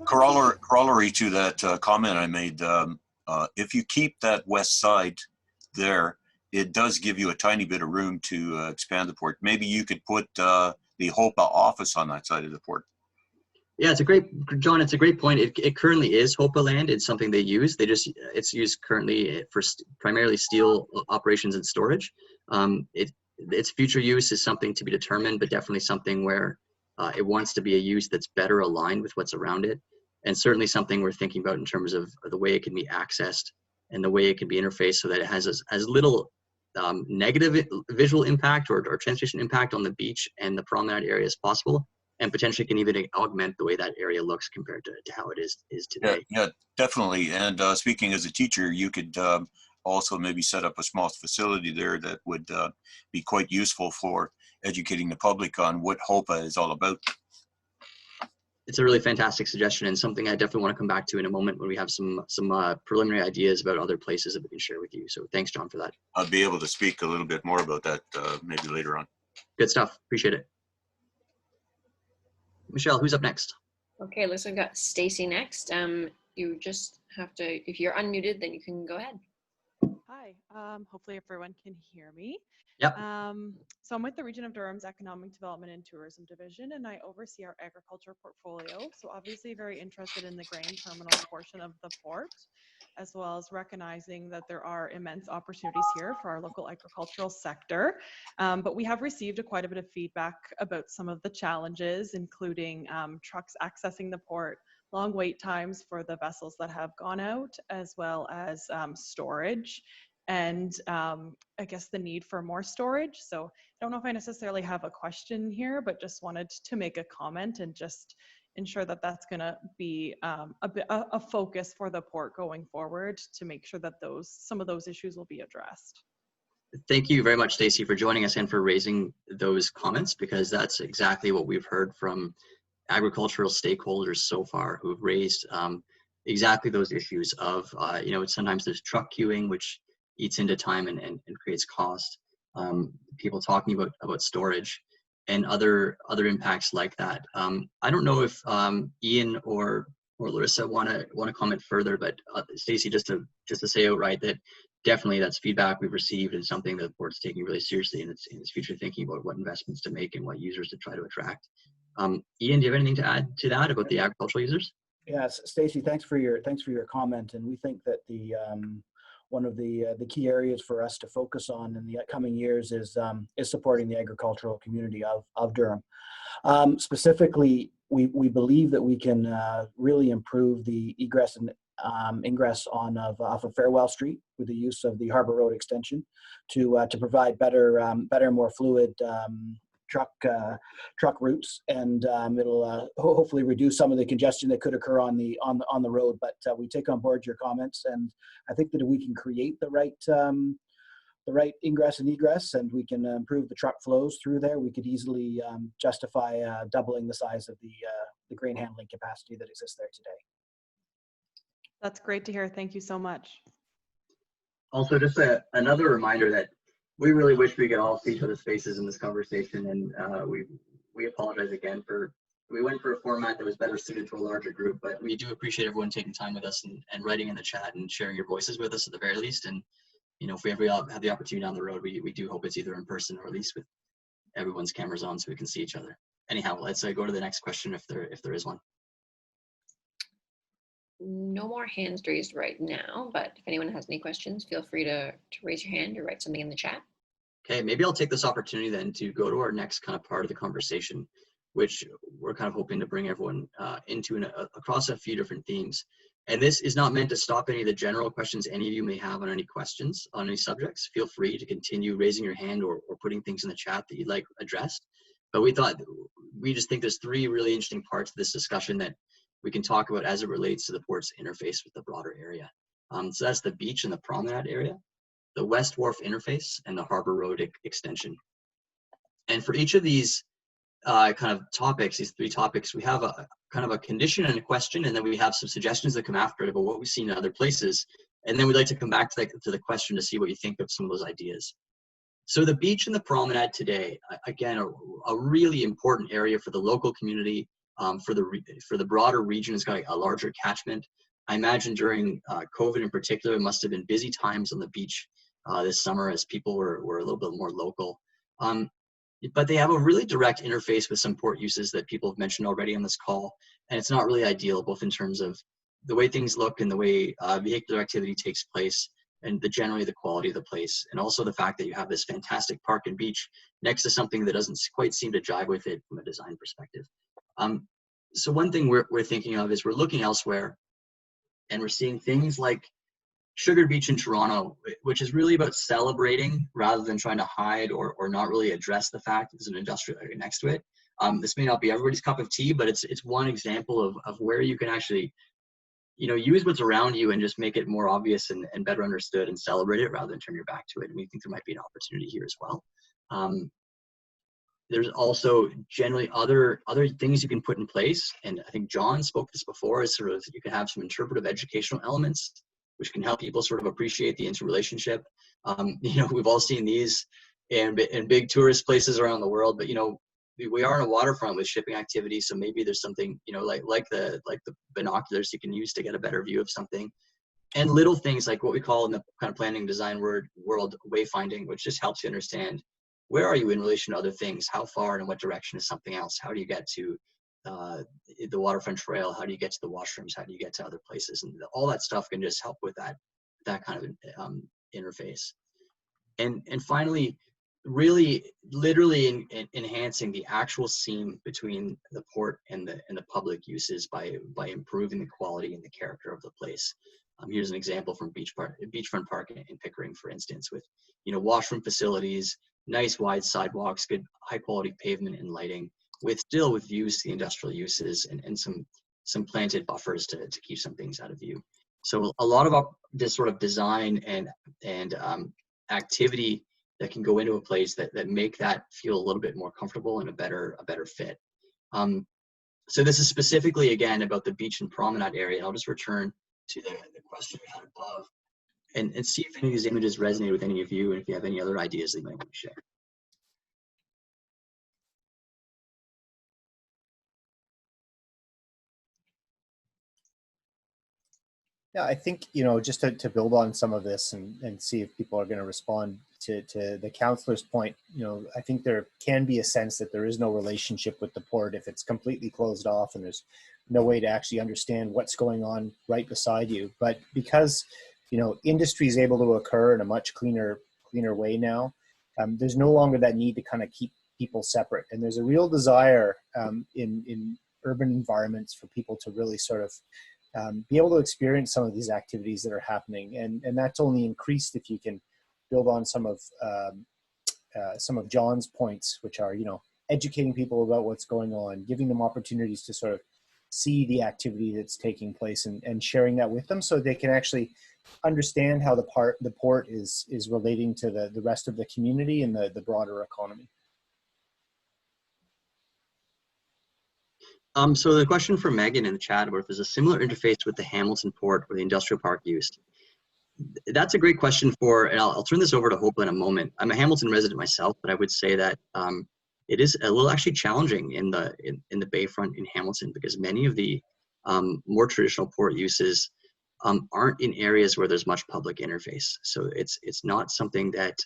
Corollary to that comment I made, if you keep that west side there, it does give you a tiny bit of room to expand the port. Maybe you could put the HOPA office on that side of the port. Yeah, John, it's a great point. It currently is HOPA land. It's something they use. It's used currently for primarily steel operations and storage. Its future use is something to be determined, but definitely something where it wants to be a use that's better aligned with what's around it. And certainly something we're thinking about in terms of the way it can be accessed and the way it can be interfaced so that it has as little negative visual impact or transportation impact on the beach and the promenade area as possible, and potentially can even augment the way that area looks compared to how it is today. Yeah, definitely. And speaking as a teacher, you could also maybe set up a small facility there that would be quite useful for educating the public on what HOPA is all about. It's a really fantastic suggestion and something I definitely want to come back to in a moment when we have some preliminary ideas about other places that we can share with you. So thanks, John, for that. I'll be able to speak a little bit more about that maybe later on. Good stuff. Appreciate it. Michelle, who's up next? Okay, looks like we've got Stacy next. You just have to, if you're unmuted, then you can go ahead. Hi, hopefully everyone can hear me. Yep. So I'm with the Region of Durham's Economic Development and Tourism Division, and I oversee our agriculture portfolio. So obviously very interested in the grain terminal portion of the port, as well as recognizing that there are immense opportunities here for our local agricultural sector. But we have received quite a bit of feedback about some of the challenges, including trucks accessing the port, long wait times for the vessels that have gone out, as well as storage, and I guess the need for more storage. So I don't know if I necessarily have a question here, but just wanted to make a comment and just ensure that that's going to be a focus for the port going forward to make sure that some of those issues will be addressed. Thank you very much, Stacy, for joining us and for raising those comments, because that's exactly what we've heard from agricultural stakeholders so far who've raised exactly those issues of, sometimes there's truck queuing, which eats into time and creates cost. People talking about storage and other impacts like that. I don't know if Ian or Larissa want to comment further, but Stacy, just to say outright that definitely that's feedback we've received and something that the board's taking really seriously in its future thinking about what investments to make and what users to try to attract. Ian, do you have anything to add to that about the agricultural users? Yes, Stacy, thanks for your comment. And we think that one of the key areas for us to focus on in the coming years is supporting the agricultural community of Durham. Specifically, we believe that we can really improve the egress and ingress off of Farewell Street with the use of the Harbor Road extension to provide better, more fluid truck routes, and it'll hopefully reduce some of the congestion that could occur on the road. But we take on board your comments, and I think that if we can create the right ingress and egress, and we can improve the truck flows through there, we could easily justify doubling the size of the grain handling capacity that exists there today. That's great to hear. Thank you so much. Also, just another reminder that we really wish we could all see each other's faces in this conversation, and we apologize again we went for a format that was better suited to a larger group, but we do appreciate everyone taking time with us and writing in the chat and sharing your voices with us at the very least. And if we ever have the opportunity down the road, we do hope it's either in person or at least with everyone's cameras on so we can see each other. Anyhow, let's go to the next question if there is one. No more hands raised right now, but if anyone has any questions, feel free to raise your hand or write something in the chat. Okay, maybe I'll take this opportunity then to go to our next kind of part of the conversation, which we're kind of hoping to bring everyone into across a few different themes. And this is not meant to stop any of the general questions any of you may have on any questions on any subjects. Feel free to continue raising your hand or putting things in the chat that you'd like addressed. But we just think there's three really interesting parts of this discussion that we can talk about as it relates to the port's interface with the broader area. So that's the beach and the promenade area, the West Wharf interface, and the Harbor Road extension. And for each of these kind of topics, these three topics, we have a kind of a condition and a question, and then we have some suggestions that come after it about what we've seen in other places. And then we'd like to come back to the question to see what you think of some of those ideas. So the beach and the promenade today, again, a really important area for the local community, for the broader region. It's got a larger catchment. I imagine during COVID in particular, it must have been busy times on the beach this summer as people were a little bit more local. But they have a really direct interface with some port uses that people have mentioned already on this call. And it's not really ideal, both in terms of the way things look and the way vehicular activity takes place, and generally the quality of the place. And also the fact that you have this fantastic park and beach next to something that doesn't quite seem to jive with it from a design perspective. So one thing we're thinking of is we're looking elsewhere, and we're seeing things like Sugar Beach in Toronto, which is really about celebrating rather than trying to hide or not really address the fact that there's an industrial area next to it. This may not be everybody's cup of tea, but it's one example of where you can actually, use what's around you and just make it more obvious and better understood and celebrate it rather than turn your back to it. And we think there might be an opportunity here as well. There's also generally other things you can put in place. And I think John spoke this before, is sort of you can have some interpretive educational elements which can help people sort of appreciate the interrelationship. We've all seen these in big tourist places around the world, but we are on a waterfront with shipping activity, so maybe there's something like the binoculars you can use to get a better view of something, and little things like what we call in the kind of planning design world wayfinding, which just helps you understand where are you in relation to other things, how far and in what direction is something else, how do you get to the waterfront trail, how do you get to the washrooms, how do you get to other places, and all that stuff can just help with that kind of interface. And finally, really literally enhancing the actual seam between the port and the public uses by improving the quality and the character of the place. Here's an example from Beachfront Park in Pickering, for instance, with washroom facilities, nice wide sidewalks, good high quality pavement and lighting, with views to the industrial uses and some planted buffers to keep some things out of view. So a lot of this sort of design and activity that can go into a place that make that feel a little bit more comfortable and a better fit. So this is specifically, again, about the beach and promenade area. I'll just return to the question we had above and see if any of these images resonate with any of you, and if you have any other ideas that you might want to share. Yeah, I think, just to build on some of this and see if people are going to respond to the counselor's point, I think there can be a sense that there is no relationship with the port if it's completely closed off and there's no way to actually understand what's going on right beside you. But because, industry is able to occur in a much cleaner way now, there's no longer that need to kind of keep people separate. And there's a real desire in urban environments for people to really sort of be able to experience some of these activities that are happening, and that's only increased if you can build on some of John's points, which are educating people about what's going on, giving them opportunities to sort of see the activity that's taking place, and sharing that with them so they can actually understand how the port is relating to the rest of the community and the broader economy. So the question from Megan in the chat about if there's a similar interface with the Hamilton port or the industrial park use. That's a great question and I'll turn this over to Hope in a moment. I'm a Hamilton resident myself, but I would say that it is a little actually challenging in the Bayfront in Hamilton, because many of the more traditional port uses aren't in areas where there's much public interface. So it's not something that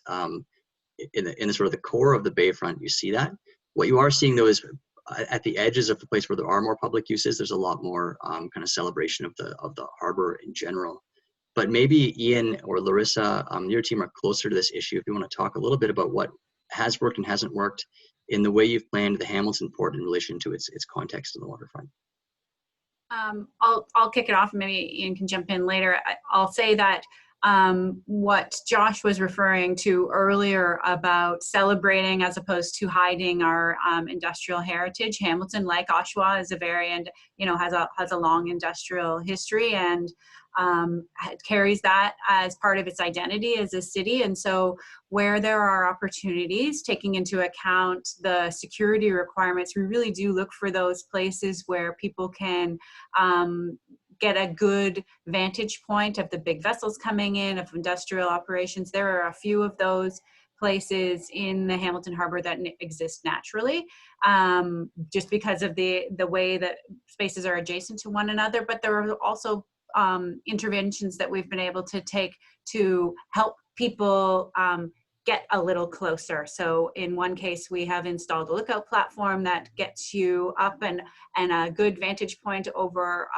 in the sort of the core of the bayfront, you see that. What you are seeing though is at the edges of the place where there are more public uses, there's a lot more kind of celebration of the harbor in general. But maybe Ian or Larissa, your team are closer to this issue. If you want to talk a little bit about what has worked and hasn't worked in the way you've planned the Hamilton port in relation to its context in the waterfront. I'll kick it off, and maybe Ian can jump in later. I'll say that what Josh was referring to earlier about celebrating as opposed to hiding our industrial heritage. Hamilton, like Oshawa, is a very, and has a long industrial history, and carries that as part of its identity as a city. And so where there are opportunities, taking into account the security requirements, we really do look for those places where people can get a good vantage point of the big vessels coming in, of industrial operations. There are a few of those places in the Hamilton Harbor that exist naturally, just because of the way that spaces are adjacent to one another. But there are also interventions that we've been able to take to help people get a little closer. So in one case, we have installed a lookout platform that gets you up and a good vantage point over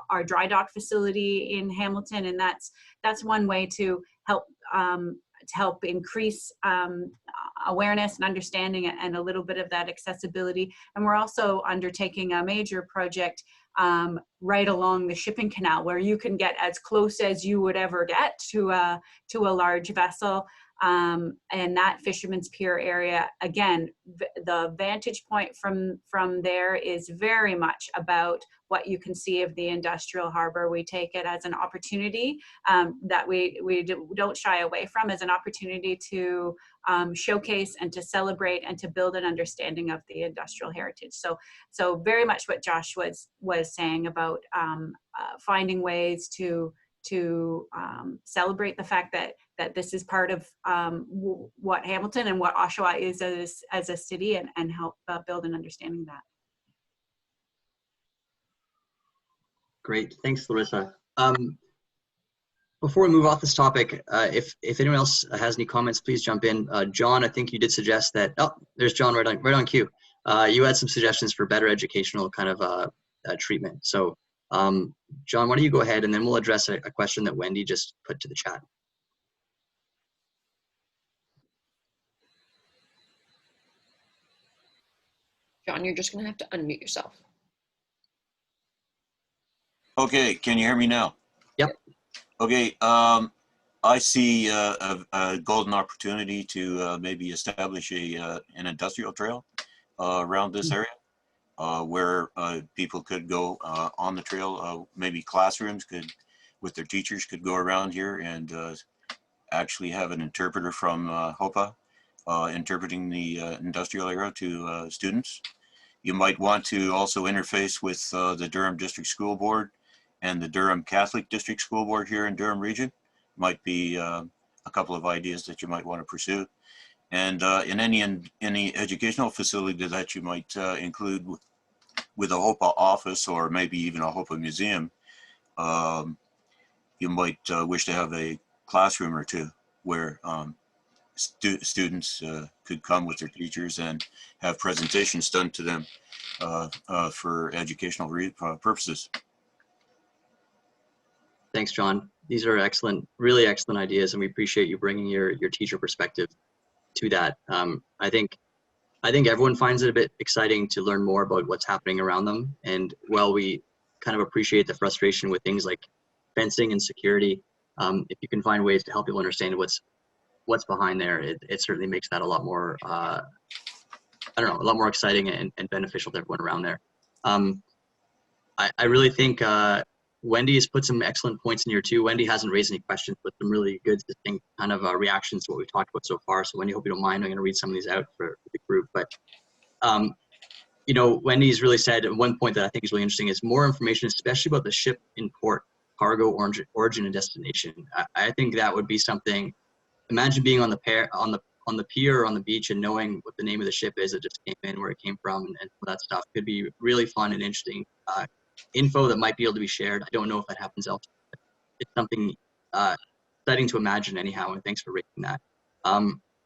our dry dock facility in Hamilton, and that's one way to help increase awareness and understanding and a little bit of that accessibility. And we're also undertaking a major project right along the shipping canal, where you can get as close as you would ever get to a large vessel. And that Fisherman's Pier area, again, the vantage point from there is very much about what you can see of the industrial harbor. We take it as an opportunity that we don't shy away from, as an opportunity to showcase and to celebrate and to build an understanding of the industrial heritage. So very much what Josh was saying about finding ways to celebrate the fact that this is part of what Hamilton and what Oshawa is as a city, and help build an understanding of that. Great, thanks, Larissa. Before we move off this topic, if anyone else has any comments, please jump in. John, I think you did suggest that. Oh, there's John right on cue. You had some suggestions for better educational kind of treatment. So, John, why don't you go ahead, and then we'll address a question that Wendy just put to the chat. John, you're just going to have to unmute yourself. Okay, can you hear me now? Yep. Okay, I see a golden opportunity to maybe establish an industrial trail around this area where people could go on the trail. Maybe classrooms with their teachers could go around here and actually have an interpreter from HOPA interpreting the industrial area to students. You might want to also interface with the Durham District School Board and the Durham Catholic District School Board here in Durham Region. Might be a couple of ideas that you might want to pursue. And in any educational facility that you might include with a HOPA office, or maybe even a HOPA museum, you might wish to have a classroom or two where students could come with their teachers and have presentations done to them for educational purposes. Thanks, John. These are excellent, really excellent ideas, and we appreciate you bringing your teacher perspective to that. I think everyone finds it a bit exciting to learn more about what's happening around them. And while we kind of appreciate the frustration with things like fencing and security, if you can find ways to help people understand what's behind there, it certainly makes that a lot more, a lot more exciting and beneficial to everyone around there. I really think Wendy has put some excellent points in here too. Wendy hasn't raised any questions, but some really good, distinct kind of reactions to what we've talked about so far. So Wendy, hope you don't mind. I'm going to read some of these out for the group. But, Wendy's really said one point that I think is really interesting is more information, especially about the ship in port, cargo, origin and destination. I think that would be something. Imagine being on the pier or on the beach and knowing what the name of the ship is that just came in, where it came from, and all that stuff could be really fun and interesting. Info that might be able to be shared. I don't know if that happens elsewhere. It's something exciting to imagine anyhow, and thanks for raising that.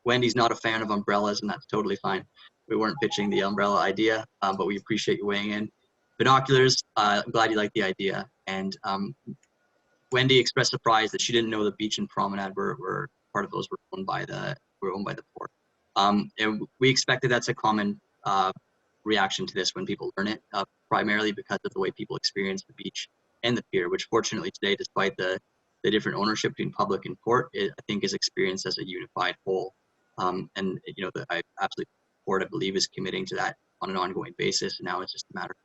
Wendy's not a fan of umbrellas, and that's totally fine. We weren't pitching the umbrella idea, but we appreciate you weighing in. Binoculars, I'm glad you like the idea. And Wendy expressed surprise that she didn't know the beach and promenade were part of those were owned by the port. And we expect that that's a common reaction to this when people learn it, primarily because of the way people experience the beach and the pier, which fortunately today, despite the different ownership between public and port, I think is experienced as a unified whole. And you know, I absolutely port, I believe, is committing to that on an ongoing basis. And now it's just a matter of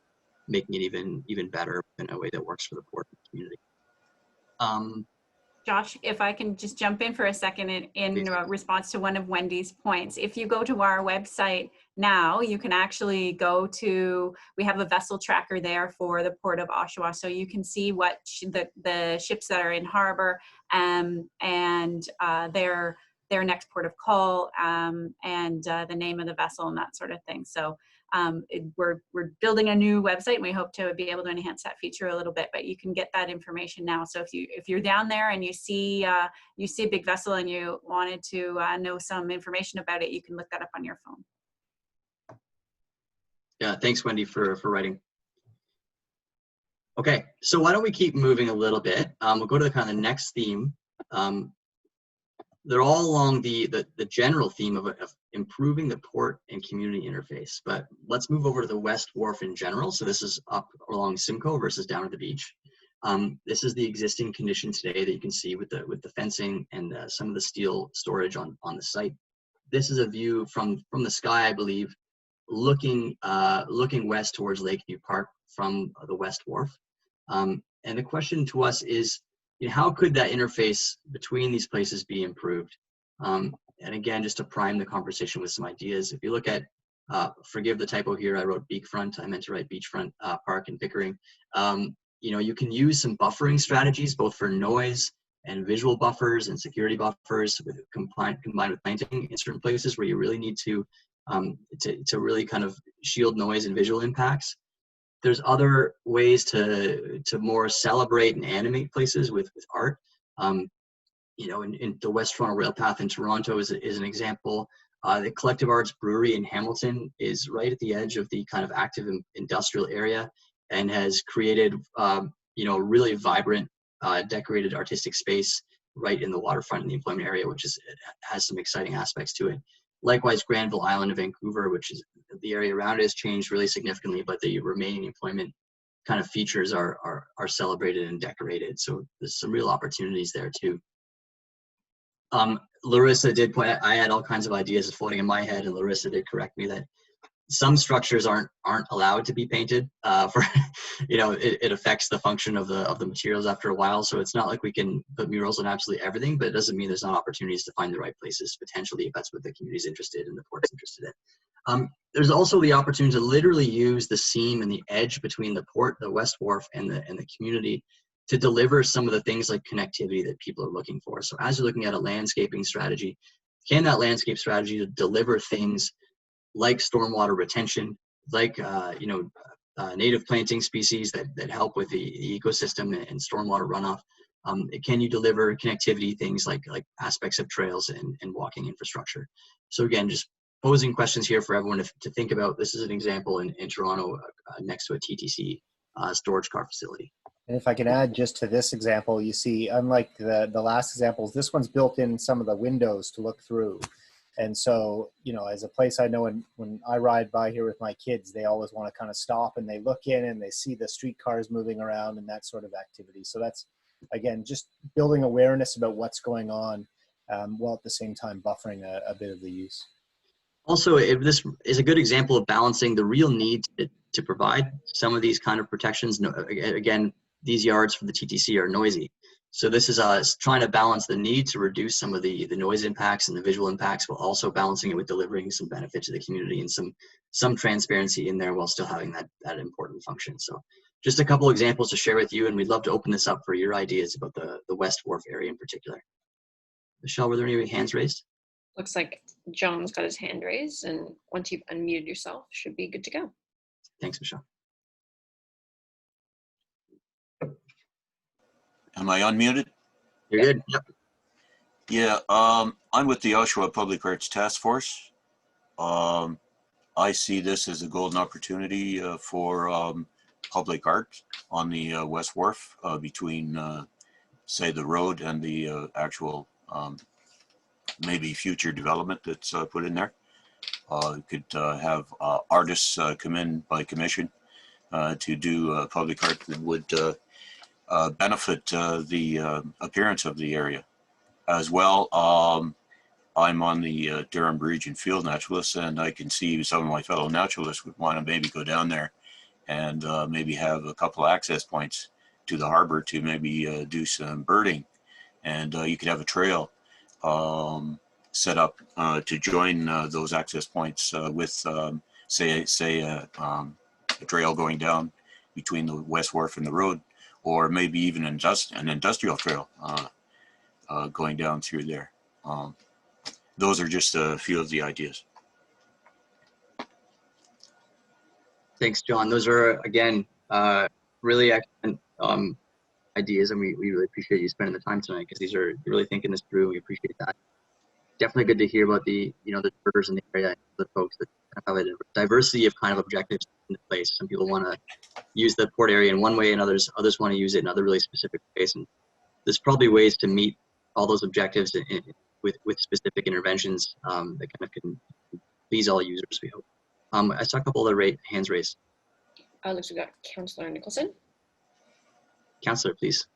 making it even better in a way that works for the port and the community. Josh, if I can just jump in for a second in response to one of Wendy's points. If you go to our website now, you can actually go to, we have a vessel tracker there for the Port of Oshawa. So you can see what the ships that are in harbor and their next port of call and the name of the vessel and that sort of thing. So we're building a new website and we hope to be able to enhance that feature a little bit, but you can get that information now. So if you're down there and you see a big vessel and you wanted to know some information about it, you can look that up on your phone. Yeah, thanks, Wendy, for writing. Okay, so why don't we keep moving a little bit? We'll go to the next theme. They're all along the general theme of improving the port and community interface. But let's move over to the West Wharf in general. So this is up along Simcoe versus down at the beach. This is the existing condition today that you can see with the fencing and some of the steel storage on the site. This is a view from the sky, I believe, looking west towards Lakeview Park from the West Wharf. And the question to us is, how could that interface between these places be improved? And again, just to prime the conversation with some ideas, if you look at, forgive the typo here, I wrote beachfront, I meant to write beachfront park in Pickering. You can use some buffering strategies, both for noise and visual buffers and security buffers combined with planting in certain places where you really need to really kind of shield noise and visual impacts. There's other ways to more celebrate and animate places with art. In the West Toronto Rail Path in Toronto is an example. The Collective Arts Brewery in Hamilton is right at the edge of the kind of active industrial area and has created, really vibrant, decorated artistic space right in the waterfront in the employment area, which has some exciting aspects to it. Likewise, Granville Island of Vancouver, which is the area around it, has changed really significantly, but the remaining employment kind of features are celebrated and decorated. So there's some real opportunities there too. Larissa did point out, I had all kinds of ideas floating in my head, and Larissa did correct me that some structures aren't allowed to be painted it affects the function of the materials after a while. So it's not like we can put murals on absolutely everything, but it doesn't mean there's not opportunities to find the right places potentially if that's what the community's interested in, the port's interested in. There's also the opportunity to literally use the seam and the edge between the port, the West Wharf, and the community to deliver some of the things like connectivity that people are looking for. So as you're looking at a landscaping strategy, can that landscape strategy deliver things like stormwater retention, like native planting species that help with the ecosystem and stormwater runoff? Can you deliver connectivity, things like aspects of trails and walking infrastructure? So again, just posing questions here for everyone to think about. This is an example in Toronto next to a TTC storage car facility. And if I can add just to this example, you see, unlike the last examples, this one's built in some of the windows to look through. And so, as a place I know, when I ride by here with my kids, they always want to kind of stop and they look in and they see the streetcars moving around and that sort of activity. So that's, again, just building awareness about what's going on while at the same time buffering a bit of the use. Also, this is a good example of balancing the real need to provide some of these kind of protections. Again, these yards for the TTC are noisy. So this is us trying to balance the need to reduce some of the noise impacts and the visual impacts, while also balancing it with delivering some benefit to the community and some transparency in there while still having that important function. So just a couple examples to share with you, and we'd love to open this up for your ideas about the West Wharf area in particular. Michelle, were there any hands raised? Looks like John's got his hand raised, and once you've unmuted yourself, should be good to go. Thanks, Michelle. Am I unmuted? You're good. Yep. Yeah, I'm with the Oshawa Public Arts Task Force. I see this as a golden opportunity for public art on the West Wharf between, say, the road and the actual maybe future development that's put in there. You could have artists come in by commission to do public art that would benefit the appearance of the area as well. I'm on the Durham Region Field Naturalists, and I can see some of my fellow naturalists would want to maybe go down there and maybe have a couple of access points to the harbor to maybe do some birding. And you could have a trail set up to join those access points with, say a trail going down between the West Wharf and the road, or maybe even an industrial trail going down through there. Those are just a few of the ideas. Thanks, John. Those are, again, really excellent ideas, and we really appreciate you spending the time tonight, because these are, you're really thinking this through. We appreciate that. Definitely good to hear about the, the birders in the area, the folks that have a diversity of kind of objectives in place. Some people want to use the port area in one way, and others want to use it in other really specific ways. And there's probably ways to meet all those objectives with specific interventions that kind of can please all users, we hope. I saw a couple other hands raised. Looks like we got Councillor Nicholson. Councillor, please.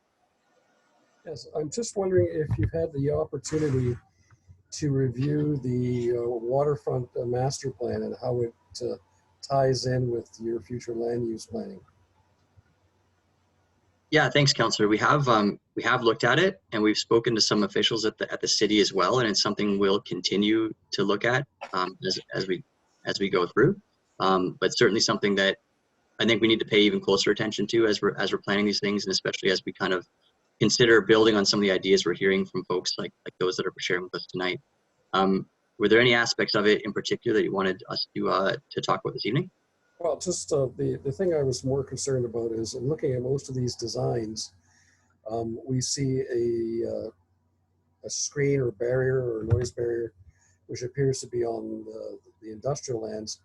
Yes, I'm just wondering if you've had the opportunity to review the waterfront master plan and how it ties in with your future land use planning. Yeah, thanks, Councillor. We have looked at it, and we've spoken to some officials at the city as well, and it's something we'll continue to look at as we go through. But certainly something that I think we need to pay even closer attention to as we're planning these things, and especially as we kind of consider building on some of the ideas we're hearing from folks like those that are sharing with us tonight. Were there any aspects of it in particular that you wanted us to talk about this evening? Well, just the thing I was more concerned about is in looking at most of these designs, we see a screen or barrier or noise barrier, which appears to be on the industrial lands,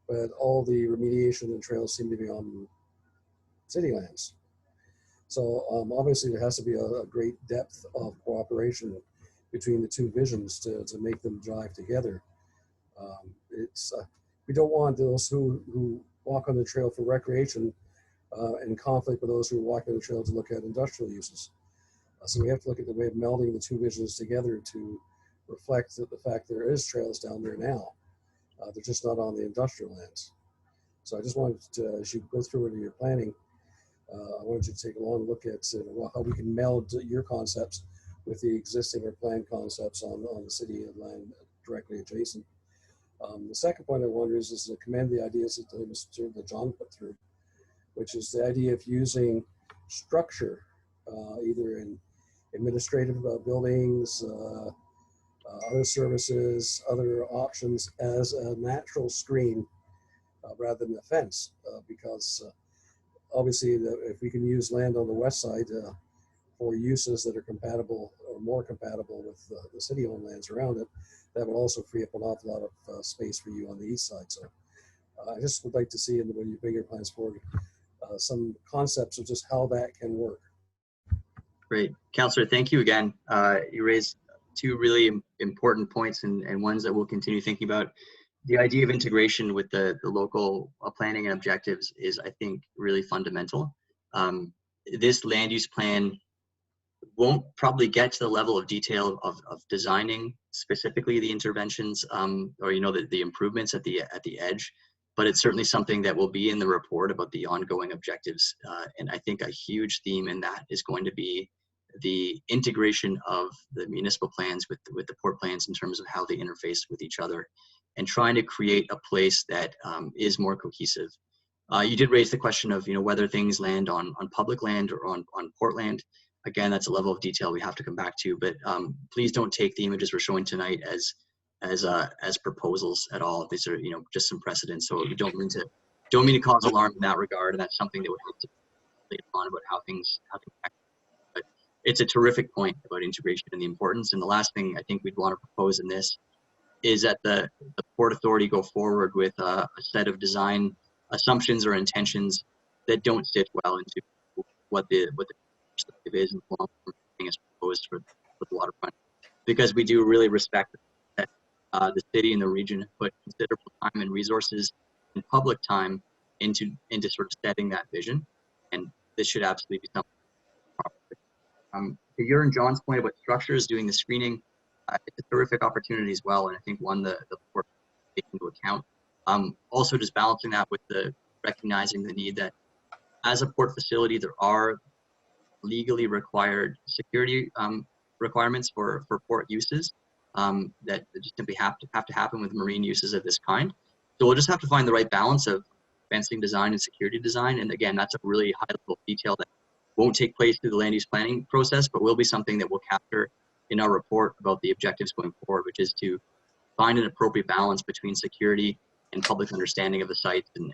but all the remediation and trails seem to be on city lands. So obviously there has to be a great depth of cooperation between the two visions to make them drive together. We don't want those who walk on the trail for recreation in conflict with those who walk on the trail to look at industrial uses. So we have to look at the way of melding the two visions together to reflect the fact there is trails down there now. They're just not on the industrial lands. So I just wanted to, as you go through into your planning, I wanted you to take a long look at how we can meld your concepts with the existing or planned concepts on the city and land directly adjacent. The second point I wonder is to commend the ideas that John put through, which is the idea of using structure, either in administrative buildings, other services, other options as a natural screen rather than a fence, because obviously if we can use land on the west side for uses that are compatible or more compatible with the city-owned lands around it, that will also free up an awful lot of space for you on the east side. So I just would like to see, when you bring your plans forward, some concepts of just how that can work. Great. Councillor, thank you again. You raised two really important points and ones that we'll continue thinking about. The idea of integration with the local planning and objectives is, I think, really fundamental. This land use plan won't probably get to the level of detail of designing specifically the interventions or the improvements at the edge, but it's certainly something that will be in the report about the ongoing objectives. And I think a huge theme in that is going to be the integration of the municipal plans with the port plans in terms of how they interface with each other, and trying to create a place that is more cohesive. You did raise the question of whether things land on public land or on port land. Again, that's a level of detail we have to come back to, but please don't take the images we're showing tonight as proposals at all. These are just some precedents, so we don't mean to cause alarm in that regard, and that's something that we have to think on about how things act. But it's a terrific point about integration and the importance. And the last thing I think we'd want to propose in this is that the Port Authority go forward with a set of design assumptions or intentions that don't sit well into what the perspective is and the long-term thing is proposed for the waterfront, because we do really respect that the city and the region have put considerable time and resources and public time into sort of setting that vision, and this should absolutely be something proper. To your and John's point about structures doing the screening, it's a terrific opportunity as well, and I think one the port take into account. Also, just balancing that with the recognizing the need that as a port facility, there are legally required security requirements for port uses that just simply have to happen with marine uses of this kind. So we'll just have to find the right balance of fencing design and security design. And again, that's a really high level detail that won't take place through the land use planning process, but will be something that we'll capture in our report about the objectives going forward, which is to find an appropriate balance between security and public understanding of the sites. And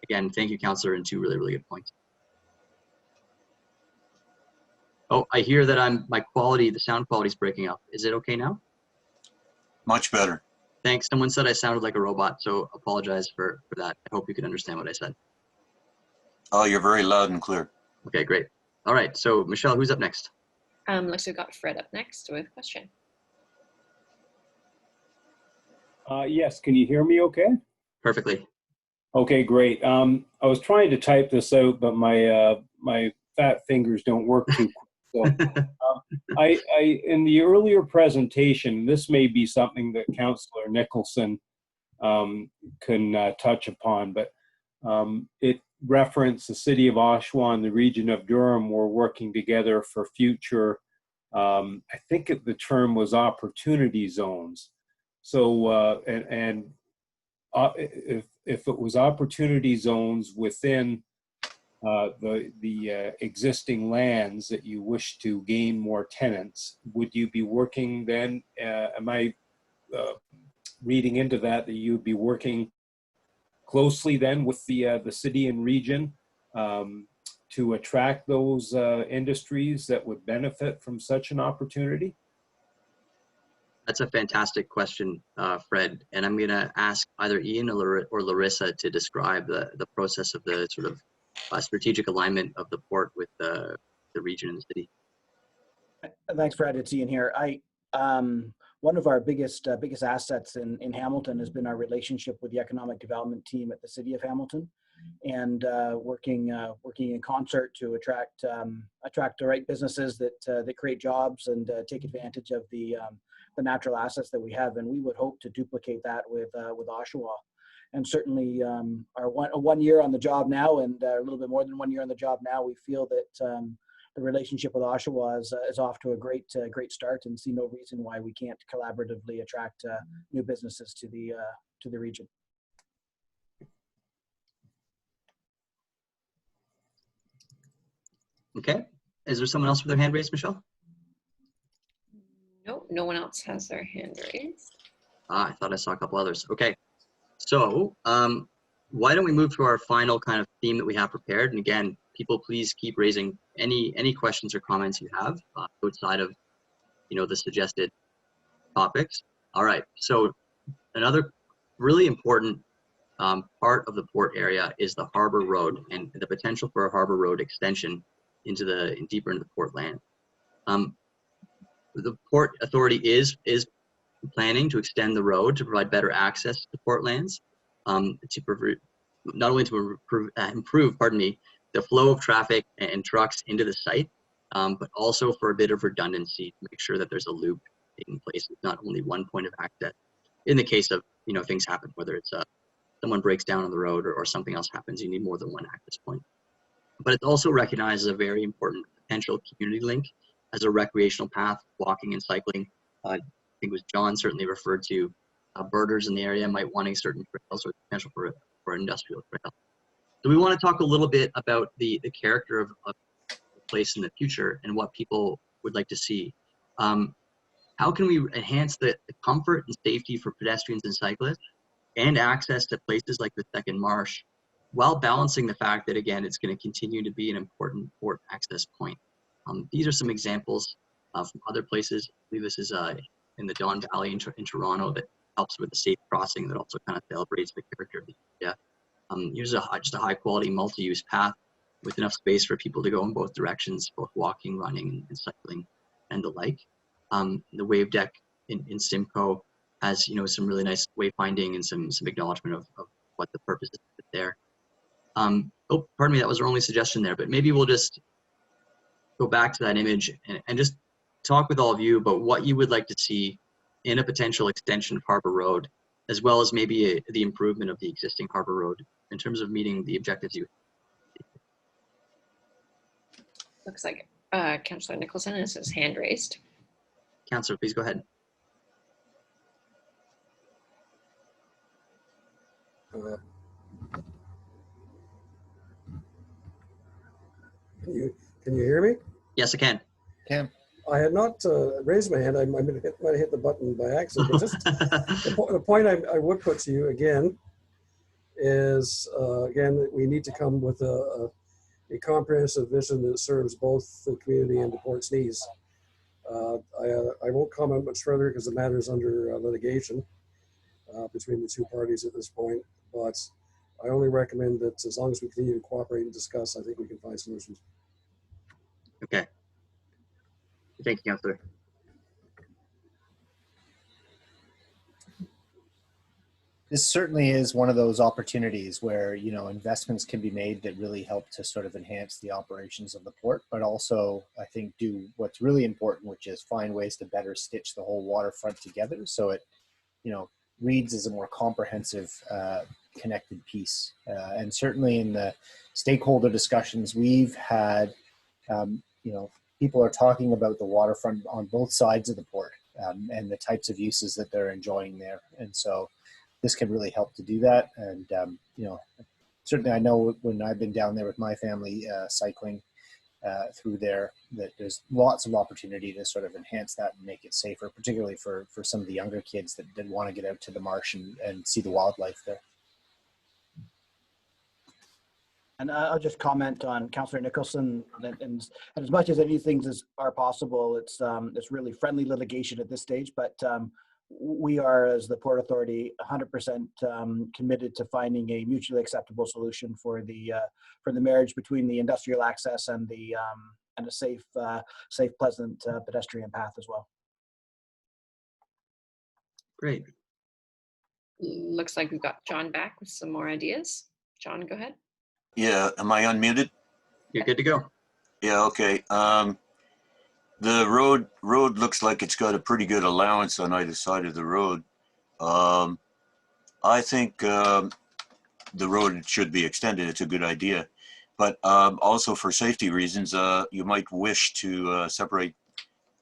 again, thank you, Councillor, and two really, really good points. Oh, I hear that the sound quality is breaking up. Is it okay now? Much better. Thanks. Someone said I sounded like a robot, so apologize for that. I hope you could understand what I said. Oh, you're very loud and clear. Okay, great. All right, so Michelle, who's up next? Looks like we've got Fred up next with a question. Yes, can you hear me okay? Perfectly. Okay, great. I was trying to type this out, but my fat fingers don't work too quick. So, in the earlier presentation, this may be something that Councillor Nicholson can touch upon, but it referenced the city of Oshawa and the region of Durham were working together for future, I think the term was opportunity zones. So, if it was opportunity zones within the existing lands that you wish to gain more tenants, would you be working then, am I reading into that you'd be working closely then with the city and region to attract those industries that would benefit from such an opportunity? That's a fantastic question, Fred. And I'm going to ask either Ian or Larissa to describe the process of the sort of strategic alignment of the port with the region and the city. Thanks, Fred. It's Ian here. One of our biggest assets in Hamilton has been our relationship with the economic development team at the city of Hamilton, and working in concert to attract the right businesses that create jobs and take advantage of the natural assets that we have. And we would hope to duplicate that with Oshawa. And certainly our one year on the job now, and a little bit more than 1 year on the job now, we feel that the relationship with Oshawa is off to a great start, and see no reason why we can't collaboratively attract new businesses to the region. Okay. Is there someone else with their hand raised, Michelle? No, no one else has their hand raised. I thought I saw a couple others. Okay. So why don't we move to our final kind of theme that we have prepared? And again, people, please keep raising any questions or comments you have outside of, the suggested topics. All right. So another really important part of the port area is the Harbor Road and the potential for a Harbor Road extension deeper into the port land. The Port Authority is planning to extend the road to provide better access to port lands, not only to improve, the flow of traffic and trucks into the site, but also for a bit of redundancy to make sure that there's a loop taking place with not only one point of access. In the case of, things happen, whether it's someone breaks down on the road or something else happens, you need more than one access point. But it's also recognized as a very important potential community link as a recreational path, walking and cycling. I think it was John certainly referred to birders in the area might wanting certain trails or potential for industrial trails. So we want to talk a little bit about the character of the place in the future and what people would like to see. How can we enhance the comfort and safety for pedestrians and cyclists and access to places like the Second Marsh, while balancing the fact that, again, it's going to continue to be an important port access point? These are some examples from other places. I believe this is in the Don Valley in Toronto that helps with the safe crossing that also kind of celebrates the character of the area. Here's just a high quality multi-use path with enough space for people to go in both directions, both walking, running, and cycling, and the like. The wave deck in Simcoe has, you know, some really nice wayfinding and some acknowledgement of what the purpose is there. Oh, pardon me, that was our only suggestion there, but maybe we'll just go back to that image and just talk with all of you about what you would like to see in a potential extension of Harbor Road, as well as maybe the improvement of the existing Harbor Road in terms of meeting the objectives you. Looks like Councillor Nicholson has his hand raised. Councillor, please go ahead. Can you hear me? Yes, I can. I had not raised my hand. I might have hit the button by accident. But just the point I would put to you again is, again, that we need to come with a comprehensive vision that serves both the community and the port's needs. I won't comment much further because the matter is under litigation between the two parties at this point. But I only recommend that as long as we continue to cooperate and discuss, I think we can find solutions. Okay. Thank you, Councillor. This certainly is one of those opportunities where, you know, investments can be made that really help to sort of enhance the operations of the port, but also I think do what's really important, which is find ways to better stitch the whole waterfront together so it, you know, reads as a more comprehensive, connected piece. And certainly in the stakeholder discussions we've had, you know, people are talking about the waterfront on both sides of the port and the types of uses that they're enjoying there. And so this can really help to do that. And, you know, certainly I know when I've been down there with my family cycling through there, that there's lots of opportunity to sort of enhance that and make it safer, particularly for some of the younger kids that want to get out to the marsh and see the wildlife there. And I'll just comment on Councillor Nicholson, and as much as any things are possible, it's really friendly litigation at this stage, but we are, as the Port Authority, 100% committed to finding a mutually acceptable solution for the marriage between the industrial access and a safe, pleasant pedestrian path as well. Great. Looks like we've got John back with some more ideas. John, go ahead. Yeah, am I unmuted? You're good to go. Yeah, okay. The road looks like it's got a pretty good allowance on either side of the road. I think the road should be extended. It's a good idea. But also for safety reasons, you might wish to separate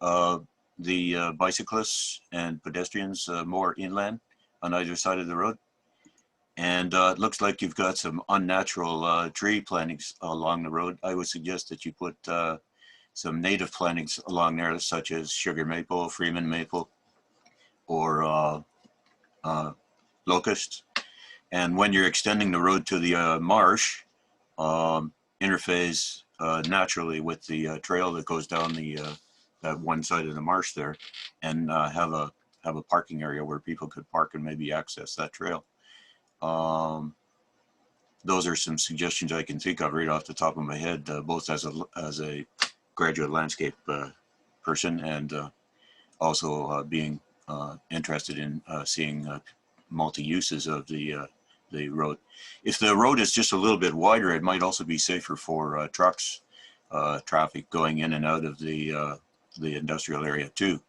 the bicyclists and pedestrians more inland on either side of the road. And it looks like you've got some unnatural tree plantings along the road. I would suggest that you put some native plantings along there, such as sugar maple, Freeman maple, or locust. And when you're extending the road to the marsh, interface naturally with the trail that goes down that one side of the marsh there, and have a parking area where people could park and maybe access that trail. Those are some suggestions I can think of right off the top of my head, both as a graduate landscape person and also being interested in seeing multi-uses of the road. If the road is just a little bit wider, it might also be safer for trucks, traffic going in and out of the industrial area too.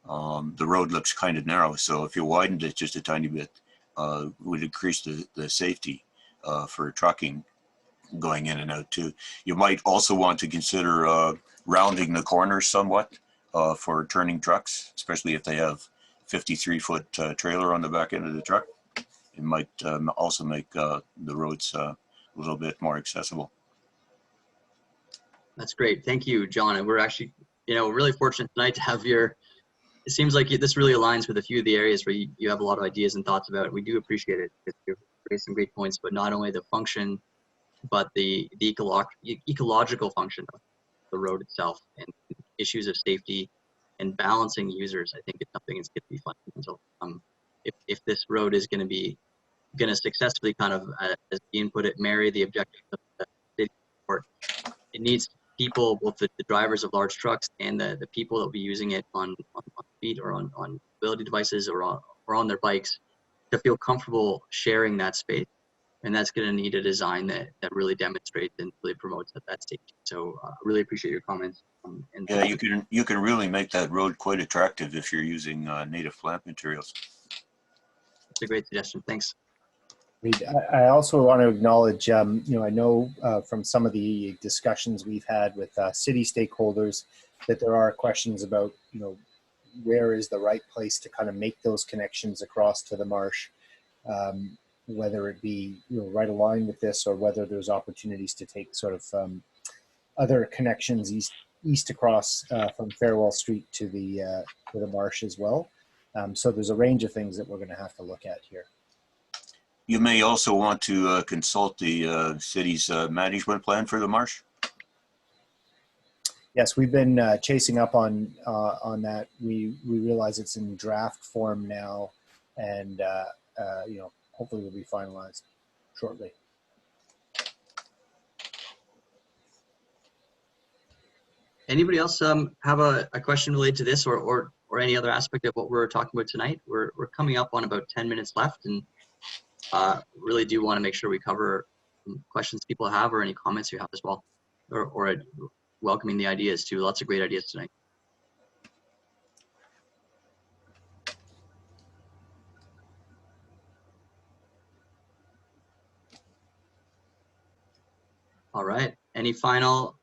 The road looks kind of narrow, so if you widened it just a tiny bit, would increase the safety for trucking going in and out too. You might also want to consider rounding the corners somewhat for turning trucks, especially if they have 53-foot trailer on the back end of the truck. It might also make the roads a little bit more accessible. That's great. Thank you, John. And we're actually, really fortunate tonight to have it seems like this really aligns with a few of the areas where you have a lot of ideas and thoughts about. We do appreciate it. You've raised some great points, but not only the function, but the ecological function the road itself, and issues of safety and balancing users, I think it's something that's going to be fundamental. If this road is going to successfully kind of, as Ian put it, marry the objectives of the city support, it needs people, both the drivers of large trucks and the people that will be using it on feet or on mobility devices or on their bikes, to feel comfortable sharing that space. And that's going to need a design that really demonstrates and really promotes that safety. So really appreciate your comments. And Yeah, you can really make that road quite attractive if you're using native plant materials. It's a great suggestion. Thanks. I also want to acknowledge, I know from some of the discussions we've had with city stakeholders that there are questions about, where is the right place to kind of make those connections across to the marsh, whether it be, right aligned with this, or whether there's opportunities to take sort of other connections east across from Farewell Street to the marsh as well. So there's a range of things that we're going to have to look at here. You may also want to consult the city's management plan for the marsh. Yes, we've been chasing up on that. We realize it's in draft form now, and hopefully will be finalized shortly. Anybody else have a question related to this or any other aspect of what we're talking about tonight? We're coming up on about 10 minutes left, and really do want to make sure we cover questions people have or any comments you have as well, or welcoming the ideas too. Lots of great ideas tonight. All right. Any final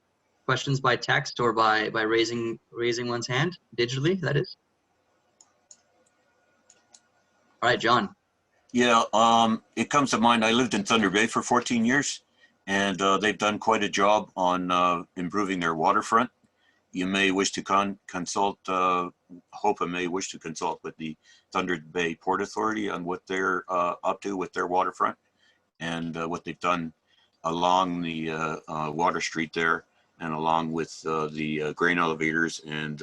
questions by text or by raising one's hand digitally? That is. All right, John. Yeah, it comes to mind. I lived in Thunder Bay for 14 years, and they've done quite a job on improving their waterfront. You may wish to consult, HOPA may wish to consult with the Thunder Bay Port Authority on what they're up to with their waterfront, and what they've done along the Water Street there, and along with the grain elevators and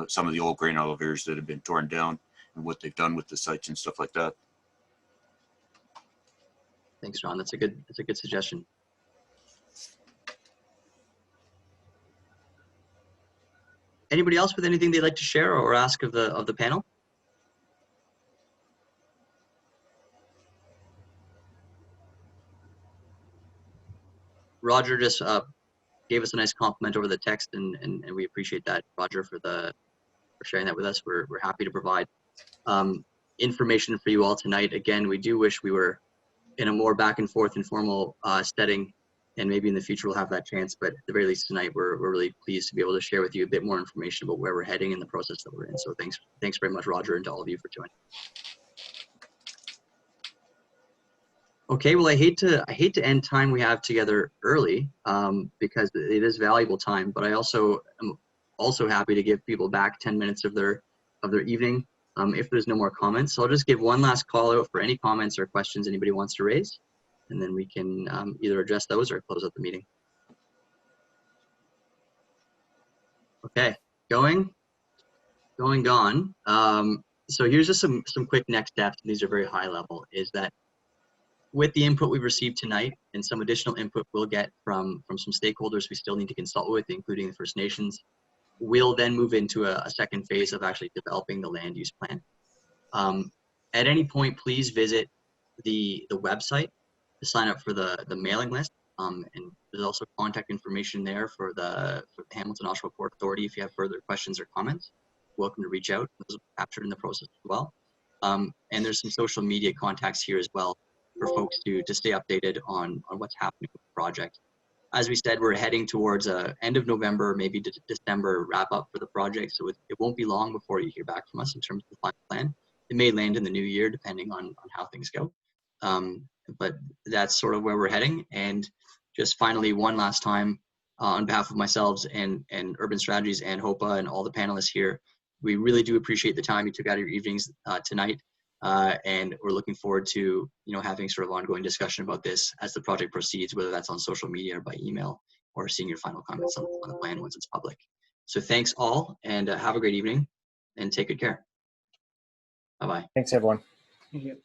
some of the old grain elevators that have been torn down, and what they've done with the sites and stuff like that. Thanks, John. That's a good suggestion. Anybody else with anything they'd like to share or ask of the panel? Roger just gave us a nice compliment over the text, and we appreciate that, Roger, for sharing that with us. We're happy to provide information for you all tonight. Again, we do wish we were in a more back and forth informal setting, and maybe in the future we'll have that chance, but at the very least tonight we're really pleased to be able to share with you a bit more information about where we're heading in the process that we're in. So thanks very much, Roger, and to all of you for joining. Okay, well, I hate to end time we have together early because it is valuable time, but I also am happy to give people back 10 minutes of their evening if there's no more comments. So I'll just give one last call out for any comments or questions anybody wants to raise, and then we can either address those or close out the meeting. Okay, gone. So here's just some quick next steps. These are very high level. Is that with the input we've received tonight and some additional input we'll get from some stakeholders we still need to consult with, including the First Nations, we'll then move into a second phase of actually developing the land use plan. At any point, please visit the website to sign up for the mailing list. And there's also contact information there for the Hamilton Oshawa Port Authority. If you have further questions or comments, welcome to reach out. Those are captured in the process as well. And there's some social media contacts here as well for folks to stay updated on what's happening with the project. As we said, we're heading towards end of November, maybe December wrap up for the project. So it won't be long before you hear back from us in terms of the final plan. It may land in the new year, depending on how things go. But that's sort of where we're heading. And just finally, one last time, on behalf of myself and Urban Strategies and HOPA and all the panelists here, we really do appreciate the time you took out of your evenings tonight. And we're looking forward to having sort of ongoing discussion about this as the project proceeds, whether that's on social media or by email or seeing your final comments on the plan once it's public. So thanks all, and have a great evening, and take good care. Bye-bye. Thanks, everyone. Thank you.